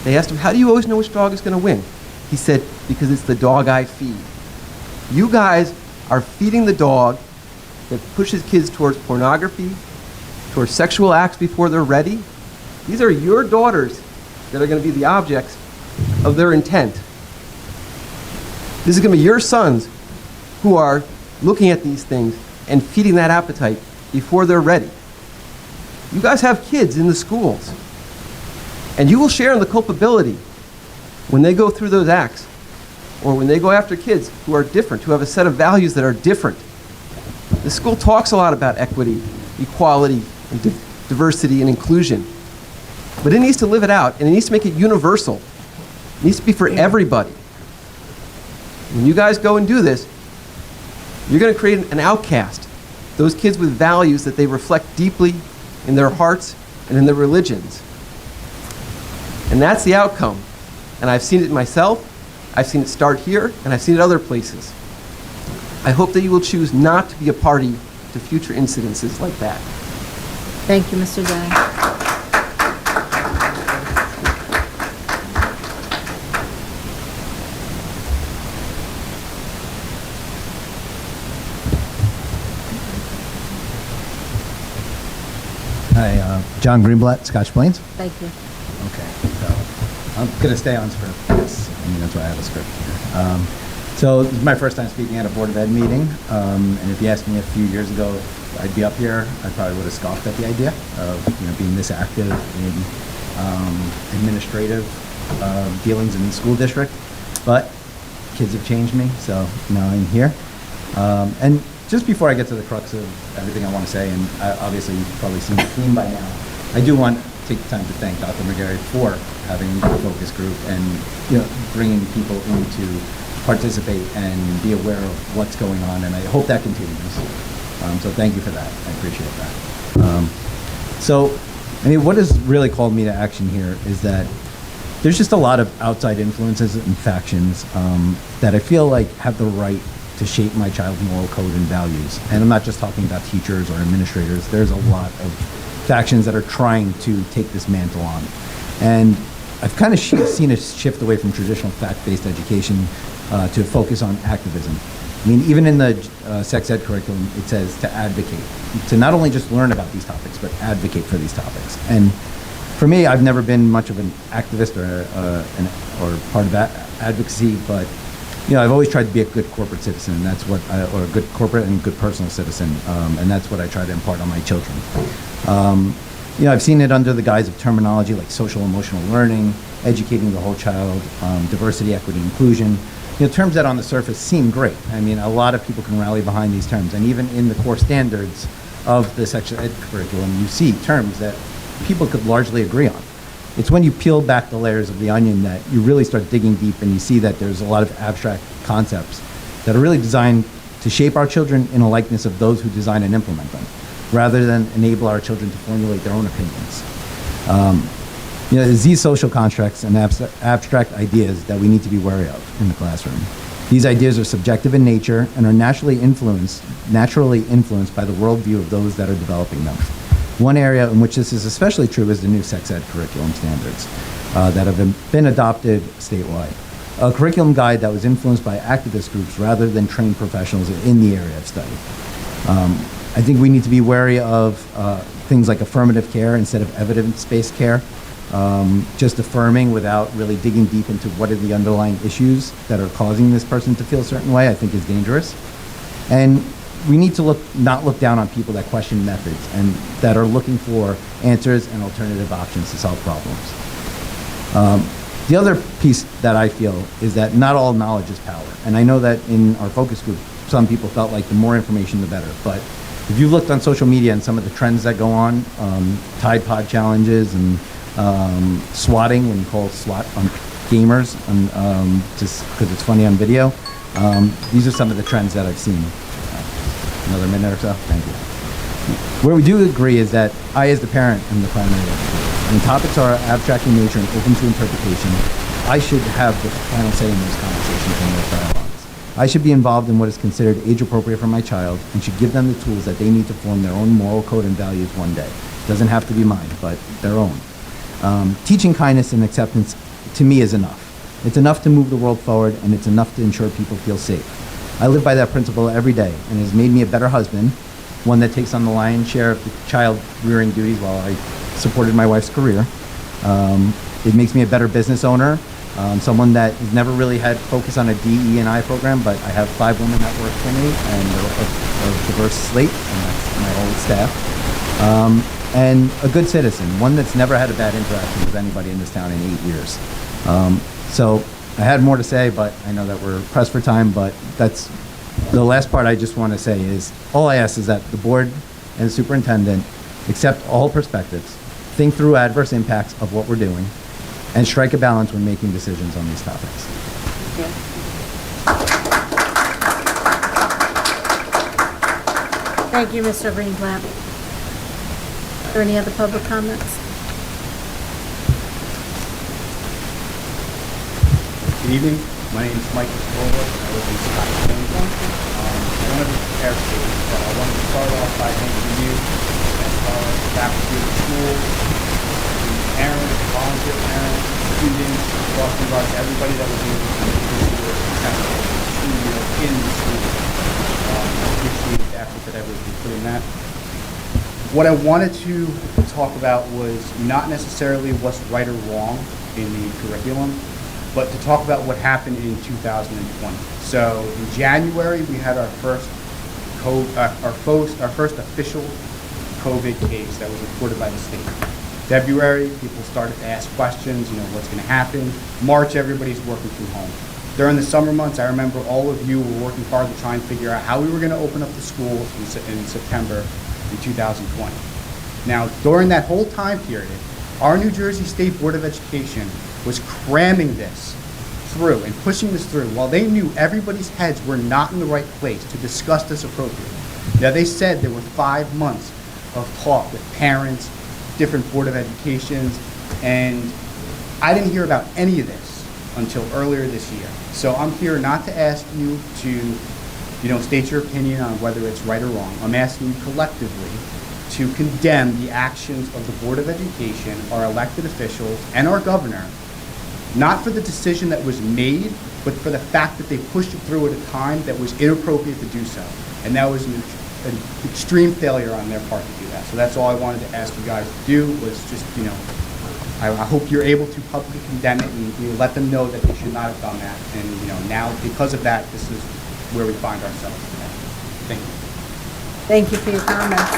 Speaker 21: They asked him, "How do you always know which dog is going to win?" He said, "Because it's the dog I feed." You guys are feeding the dog that pushes kids towards pornography, towards sexual acts before they're ready. These are your daughters that are going to be the objects of their intent. This is going to be your sons who are looking at these things and feeding that appetite before they're ready. You guys have kids in the schools, and you will share in the culpability when they go through those acts, or when they go after kids who are different, who have a set of values that are different. The school talks a lot about equity, equality, and diversity and inclusion, but it needs to live it out, and it needs to make it universal. It needs to be for everybody. When you guys go and do this, you're going to create an outcast. Those kids with values that they reflect deeply in their hearts and in their religions. And that's the outcome. And I've seen it myself, I've seen it start here, and I've seen it other places. I hope that you will choose not to be a party to future incidences like that.
Speaker 1: Thank you, Mr. Dang.
Speaker 7: Hi, John Greenblatt, Scotch Plains.
Speaker 1: Thank you.
Speaker 7: Okay, so I'm going to stay on script. Yes, I mean, that's why I have a script here. So this is my first time speaking at a Board of Ed meeting, and if you asked me a few years ago if I'd be up here, I probably would have scoffed at the idea of being this active in administrative dealings in the school district. But kids have changed me, so now I'm here. And just before I get to the crux of everything I want to say, and obviously you've probably seen the theme by now, I do want to take the time to thank Dr. McGarry for having a focus group and bringing people in to participate and be aware of what's going on, and I hope that continues. So thank you for that. I appreciate that. So, I mean, what has really called me to action here is that there's just a lot of outside influences and factions that I feel like have the right to shape my child's moral code and values. And I'm not just talking about teachers or administrators. There's a lot of factions that are trying to take this mantle on. And I've kind of seen a shift away from traditional fact-based education to focus on activism. I mean, even in the sex ed curriculum, it says to advocate, to not only just learn about these topics, but advocate for these topics. And for me, I've never been much of an activist or part of advocacy, but I've always tried to be a good corporate citizen. And that's what, or a good corporate and good personal citizen, and that's what I try to impart on my children. I've seen it under the guise of terminology like social emotional learning, educating the whole child, diversity, equity, inclusion. Terms that on the surface seem great. I mean, a lot of people can rally behind these terms, and even in the core standards of the sex ed curriculum, you see terms that people could largely agree on. It's when you peel back the layers of the onion that you really start digging deep and you see that there's a lot of abstract concepts that are really designed to shape our children in a likeness of those who design and implement them, rather than enable our children to formulate their own opinions. There's these social constructs and abstract ideas that we need to be wary of in the classroom. These ideas are subjective in nature and are naturally influenced by the worldview of those that are developing them. One area in which this is especially true is the new sex ed curriculum standards that have been adopted statewide. A curriculum guide that was influenced by activist groups rather than trained professionals in the area of study. I think we need to be wary of things like affirmative care instead of evidence-based care. Just affirming without really digging deep into what are the underlying issues that are causing this person to feel a certain way, I think is dangerous. And we need to not look down on people that question methods and that are looking for answers and alternative options to solve problems. The other piece that I feel is that not all knowledge is power. And I know that in our focus group, some people felt like the more information, the better. But if you looked on social media and some of the trends that go on, Tide Pod challenges and swatting, when you call SWAT on gamers, just because it's funny on video. These are some of the trends that I've seen. Another minute or so? Thank you. Where we do agree is that I, as the parent, am the primary educator. When topics are abstract in nature and open to interpretation, I should have the final say in those conversations and those dialogues. I should be involved in what is considered age-appropriate for my child and should give them the tools that they need to form their own moral code and values one day. It doesn't have to be mine, but their own. Teaching kindness and acceptance, to me, is enough. It's enough to move the world forward, and it's enough to ensure people feel safe. I live by that principle every day, and it has made me a better husband, one that takes on the lion's share of the child-rearing duties while I supported my wife's career. It makes me a better business owner, someone that has never really had focus on a DE&I program, but I have 5 women that work for me, and a diverse slate, and that's my whole staff. And a good citizen, one that's never had a bad interaction with anybody in this town in 8 years. So I had more to say, but I know that we're pressed for time, but that's the last part I just want to say is, all I ask is that the board and the superintendent accept all perspectives, think through adverse impacts of what we're doing, and strike a balance when making decisions on these topics.
Speaker 1: Thank you, Mr. Greenblatt. Are there any other public comments?
Speaker 6: Good evening. My name is Mike Spfboe. I live in Scotch Plains. I wanted to prepare statements, but I wanted to start off by thanking you and our faculty of the school, the parents, volunteer parents, students, crossing guards, everybody that was able to make this year successful in the school. I appreciate the effort that everybody put in that. What I wanted to talk about was not necessarily what's right or wrong in the curriculum, but to talk about what happened in 2020. So in January, we had our first official COVID case that was reported by the state. February, people started to ask questions, what's going to happen. March, everybody's working from home. During the summer months, I remember all of you were working hard to try and figure out how we were going to open up the schools in September in 2020. Now, during that whole time period, our New Jersey State Board of Education was cramming this through and pushing this through while they knew everybody's heads were not in the right place to discuss this appropriately. Now, they said there were 5 months of talk with parents, different Board of Educations, and I didn't hear about any of this until earlier this year. So I'm here not to ask you to, state your opinion on whether it's right or wrong. I'm asking you collectively to condemn the actions of the Board of Education, our elected officials, and our governor, not for the decision that was made, but for the fact that they pushed it through at a time that was inappropriate to do so. And that was an extreme failure on their part to do that. So that's all I wanted to ask you guys to do, was just, I hope you're able to publicly condemn it and let them know that they should not have done that. And, now, because of that, this is where we find ourselves today. Thank you.
Speaker 1: Thank you for your comments.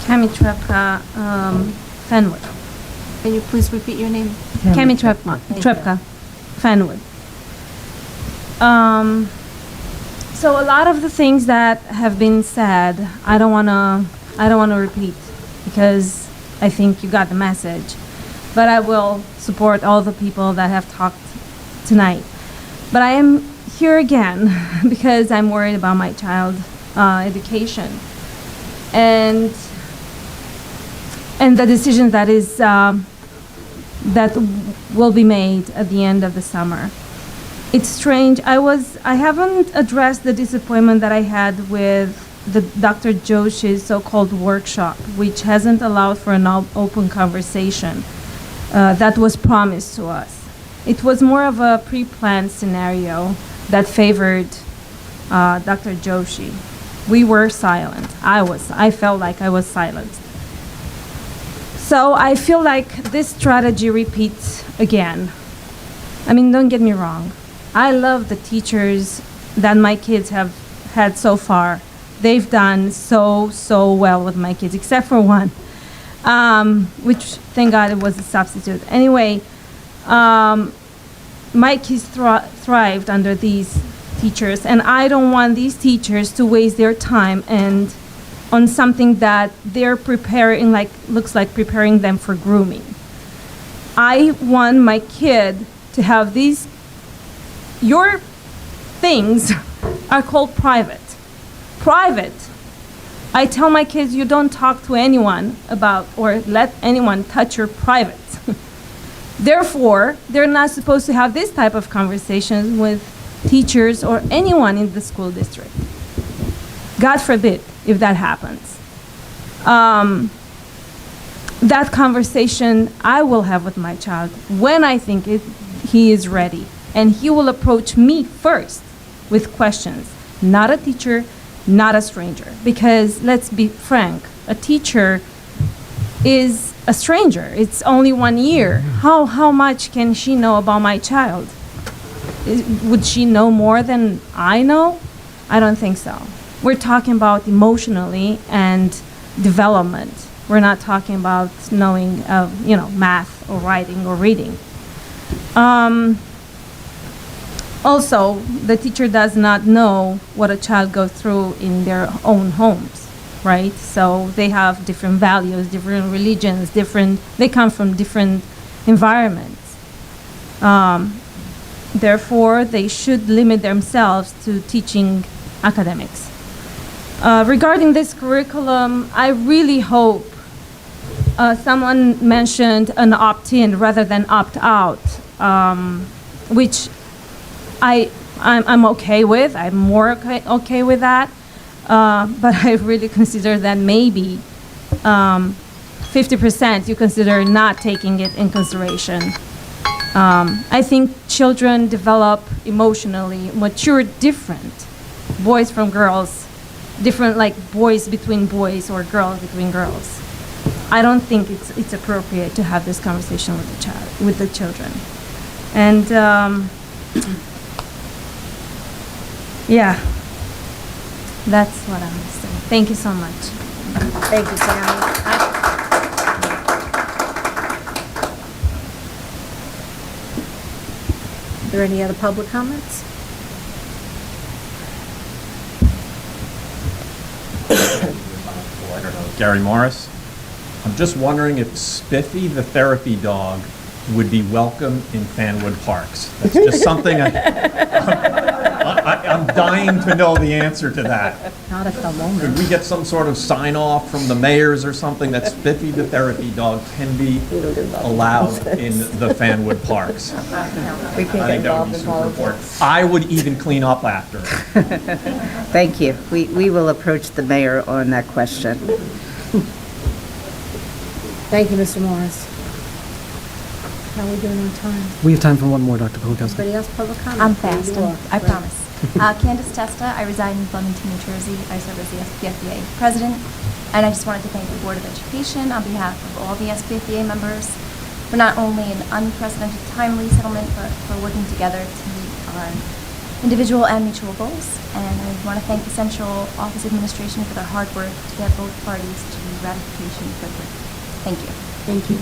Speaker 13: Cami Trepka, Fenwood.
Speaker 1: Can you please repeat your name?
Speaker 13: Cami Trepka, Fenwood. So a lot of the things that have been said, I don't wanna repeat, because I think you got the message. But I will support all the people that have talked tonight. But I am here again because I'm worried about my child's education and the decision that is that will be made at the end of the summer. It's strange. I haven't addressed the disappointment that I had with the Dr. Joshi's so-called workshop, which hasn't allowed for an open conversation that was promised to us. It was more of a pre-planned scenario that favored Dr. Joshi. We were silent. I felt like I was silenced. So I feel like this strategy repeats again. I mean, don't get me wrong. I love the teachers that my kids have had so far. They've done so well with my kids, except for one, which, thank God, it was a substitute. Anyway, my kids thrived under these teachers, and I don't want these teachers to waste their time and on something that they're preparing, looks like preparing them for grooming. I want my kid to have these. Your things are called private. Private. I tell my kids, you don't talk to anyone about or let anyone touch your private. Therefore, they're not supposed to have this type of conversations with teachers or anyone in the school district. God forbid if that happens. That conversation I will have with my child when I think he is ready. And he will approach me first with questions, not a teacher, not a stranger. Because let's be frank, a teacher is a stranger. It's only 1 year. How much can she know about my child? Would she know more than I know? I don't think so. We're talking about emotionally and development. We're not talking about knowing, math or writing or reading. Also, the teacher does not know what a child goes through in their own homes, right? So they have different values, different religions, they come from different environments. Therefore, they should limit themselves to teaching academics. Regarding this curriculum, I really hope someone mentioned an opt-in rather than opt-out, which I'm okay with. I'm more okay with that. But I really consider that maybe 50% you consider not taking it in consideration. I think children develop emotionally, mature different. Boys from girls, different like boys between boys or girls between girls. I don't think it's appropriate to have this conversation with the children. And yeah, that's what I'm saying. Thank you so much.
Speaker 1: Thank you, Tammy. Are there any other public comments?
Speaker 16: Gary Morris. I'm just wondering if Spiffy, the therapy dog, would be welcome in Fanwood Parks. That's just something I'm dying to know the answer to that.
Speaker 1: Not at the moment.
Speaker 16: Could we get some sort of sign off from the mayors or something that Spiffy the therapy dog can be allowed in the Fanwood Parks?
Speaker 18: We
Speaker 16: I
Speaker 18: can
Speaker 16: think
Speaker 18: get
Speaker 16: that would
Speaker 18: involved
Speaker 16: be
Speaker 18: in
Speaker 16: super
Speaker 18: politics.
Speaker 16: important. I would even clean up after.
Speaker 5: Thank you. We will approach the mayor on that question.
Speaker 1: Thank you, Mr. Morris. How are we doing on time?
Speaker 12: We have time for one more, Dr. Polakowski.
Speaker 1: Anybody else public comment?
Speaker 13: I'm
Speaker 1: There
Speaker 13: fast,
Speaker 1: you are.
Speaker 13: I
Speaker 1: Great.
Speaker 13: promise. Candace Testa, I reside in Flemington, New Jersey. I serve as the SPFBA president, and I just wanted to thank the Board of Education on behalf of all the SPFBA members for not only an unprecedented timely settlement, but for working together to meet our individual and mutual goals. And I want to thank the Central Office Administration for their hard work to get both parties to ratification quickly. Thank you.
Speaker 1: Thank you.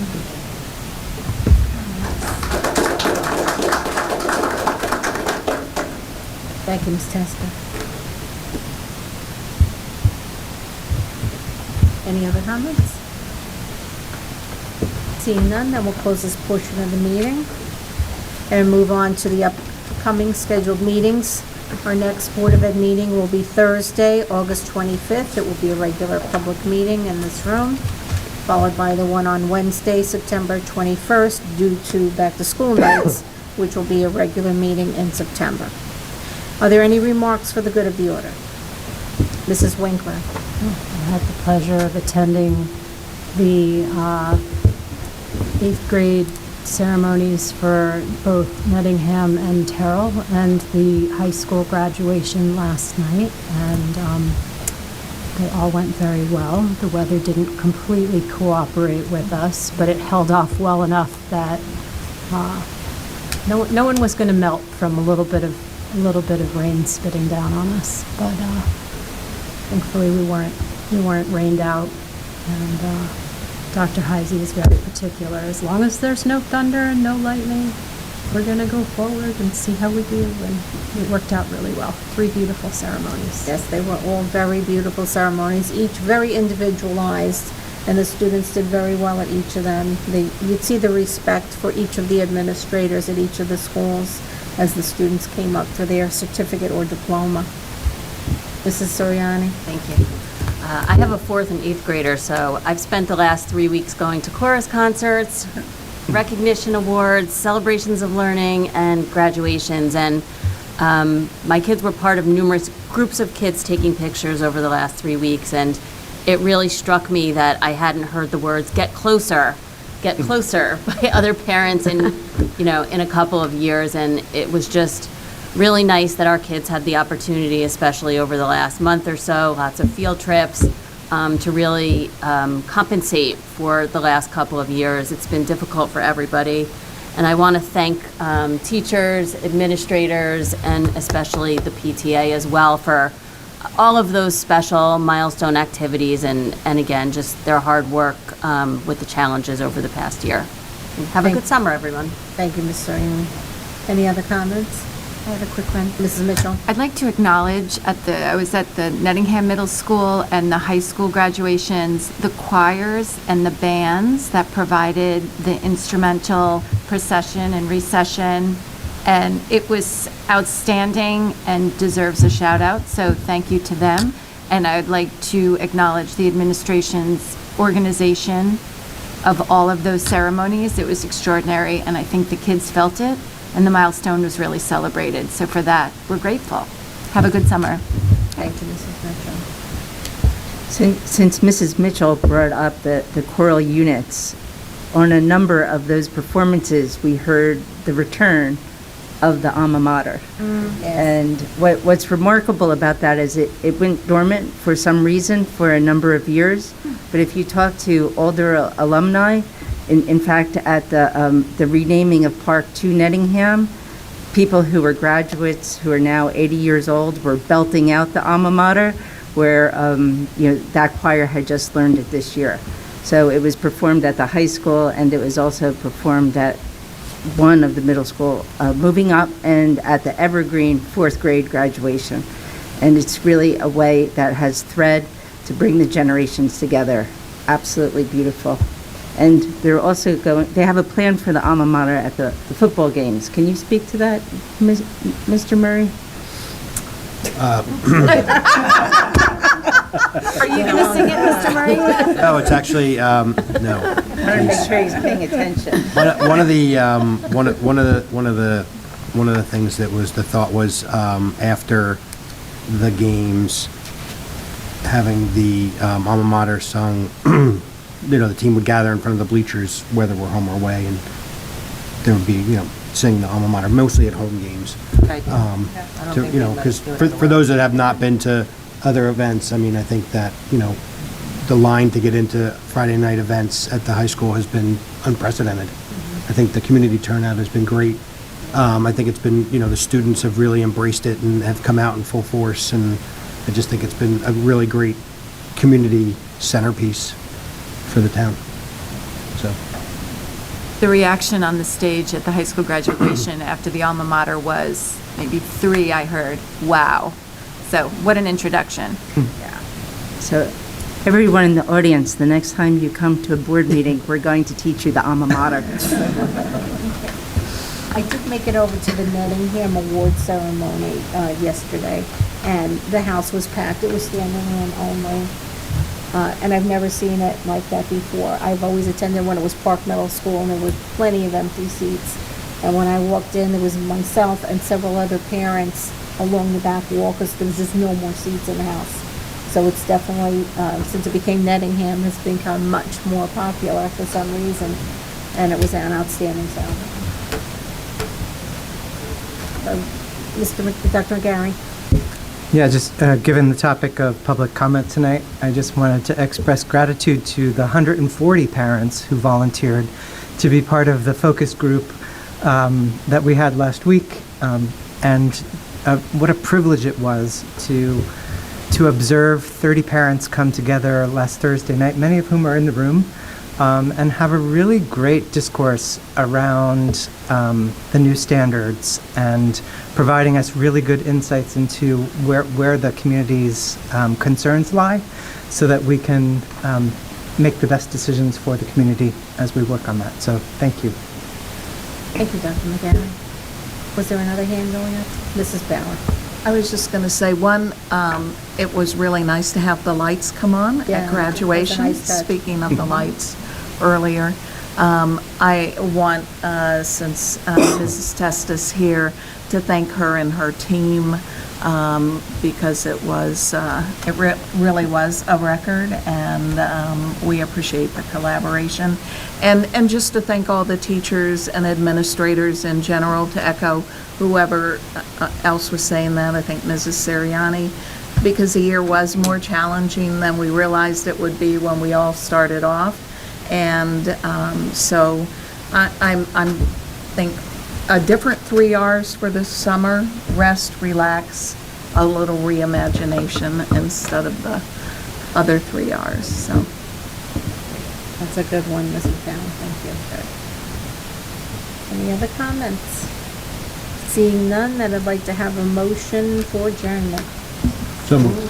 Speaker 1: Thank you, Ms. Testa. Any other comments? Seeing none, then we'll close this portion of the meeting and move on to the upcoming scheduled meetings. Our next Board of Ed meeting will be Thursday, August 25th. It will be a regular public meeting in this room, followed by the one on Wednesday, September 21st, due to back-to-school nights, which will be a regular meeting in September. Are there any remarks for the good of the order? Mrs. Winkler.
Speaker 8: I had the pleasure of attending the 8th grade ceremonies for both Nettingham and Terrell and the high school graduation last night, and they all went very well. The weather didn't completely cooperate with us, but it held off well enough that no one was going to melt from a little bit of rain spitting down on us. But thankfully we weren't rained out, and Dr. Heisey is very particular. As long as there's no thunder and no lightning, we're going to go forward and see how we do, and it worked out really well. 3 beautiful ceremonies.
Speaker 1: Yes, they were all very beautiful ceremonies, each very individualized, and the students did very well at each of them. You'd see the respect for each of the administrators at each of the schools as the students came up for their certificate or diploma. Mrs. Soriani?
Speaker 9: Thank you. I have a 4th and 8th grader, so I've spent the last 3 weeks going to chorus concerts, recognition awards, celebrations of learning, and graduations. And my kids were part of numerous groups of kids taking pictures over the last 3 weeks, and it really struck me that I hadn't heard the words get closer by other parents in a couple of years. And it was just really nice that our kids had the opportunity, especially over the last month or so, lots of field trips, to really compensate for the last couple of years. It's been difficult for everybody. And I want to thank teachers, administrators, and especially the PTA as well for all of those special milestone activities and again, just their hard work with the challenges over the past year. And have a good summer, everyone.
Speaker 1: Thank you, Ms. Soriani. Any other comments?
Speaker 22: I have a quick one.
Speaker 1: Mrs. Mitchell?
Speaker 22: I'd like to acknowledge I was at the Nettingham Middle School and the high school graduations, the choirs and the bands that provided the instrumental procession and recession, and it was outstanding and deserves a shout out, so thank you to them. And I would like to acknowledge the administration's organization of all of those ceremonies. It was extraordinary, and I think the kids felt it, and the milestone was really celebrated. So for that, we're grateful. Have a good summer.
Speaker 1: Thank you, Mrs. Mitchell.
Speaker 5: Since Mrs. Mitchell brought up the choral units, on a number of those performances, we heard the return of the alma mater. And what's remarkable about that is it went dormant for some reason for a number of years. But if you talk to older alumni, in fact, at the renaming of Park to Nettingham, people who were graduates who are now 80 years old were belting out the alma mater, where that choir had just learned it this year. So it was performed at the high school, and it was also performed at one of the middle school, moving up, and at the Evergreen 4th grade graduation. And it's really a way that has thread to bring the generations together. Absolutely beautiful. And they're also they have a plan for the alma mater at the football games. Can you speak to that, Mr. Murray?
Speaker 9: Are you going to sing it, Mr. Murray?
Speaker 19: No, it's actually, no.
Speaker 5: I want to make sure he's paying attention.
Speaker 19: One of the things that was, the thought was, after the games, having the alma mater sung, the team would gather in front of the bleachers, whether we're home or away, and there would be, sing the alma mater, mostly at home games. Because for those that have not been to other events, I mean, I think that, the line to get into Friday night events at the high school has been unprecedented. I think the community turnout has been great. I think it's been, the students have really embraced it and have come out in full force, and I just think it's been a really great community centerpiece for the town. So.
Speaker 22: The reaction on the stage at the high school graduation after the alma mater was maybe 3, I heard, wow. So what an introduction.
Speaker 5: So everyone in the audience, the next time you come to a board meeting, we're going to teach you the alma mater.
Speaker 1: I did make it over to the Nettingham Award ceremony yesterday, and the house was packed. It was standing room only. And I've never seen it like that before. I've always attended when it was Park Middle School, and there were plenty of empty seats. And when I walked in, there was myself and several other parents along the back wall, because there was just no more seats in the house. So it's definitely, since it became Nettingham, it's become much more popular for some reason, and it was an outstanding ceremony. Dr. McGarry.
Speaker 3: Yeah, just given the topic of public comment tonight, I just wanted to express gratitude to the 140 parents who volunteered to be part of the focus group that we had last week, and what a privilege it was to observe 30 parents come together last Thursday night, many of whom are in the room, and have a really great discourse around the new standards and providing us really good insights into where the community's concerns lie, so that we can make the best decisions for the community as we work on that. So thank you.
Speaker 1: Thank you, Dr. McGarry. Was there another hand going up? Mrs. Bauer.
Speaker 10: I was just going to say, one, it was really nice to have the lights come on
Speaker 1: Yeah,
Speaker 10: at graduation.
Speaker 1: that's a nice touch.
Speaker 10: Speaking of the lights earlier, I want, since Mrs. Testis here, to thank her and her team, because it was, really was a record, and we appreciate the collaboration. And just to thank all the teachers and administrators in general, to echo whoever else was saying that, I think Mrs. Siriani, because the year was more challenging than we realized it would be when we all started off. And so I'm think a different 3 R's for this summer: rest, relax, a little reimagination instead of the other 3 R's. So
Speaker 1: That's a good one, Mrs. Bauer. Thank you. Any other comments? Seeing none, then I'd like to have a motion for adjournment.
Speaker 19: So moved.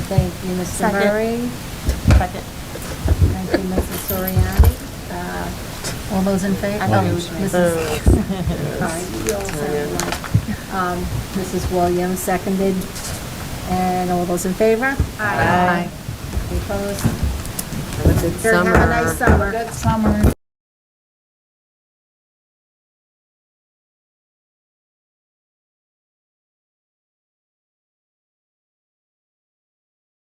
Speaker 1: Thank you, Mr.
Speaker 9: Second.
Speaker 1: Murray.
Speaker 9: Second.
Speaker 1: Thank you, Mrs. Soriani. All those in favor?
Speaker 9: I thought
Speaker 1: Oh,
Speaker 9: it was
Speaker 1: Mrs. All right, you all sound like, Mrs. Williams seconded. And all those in favor?
Speaker 9: Aye.
Speaker 1: Any opposed?
Speaker 18: Have a good
Speaker 1: Have a nice summer.
Speaker 10: good summer.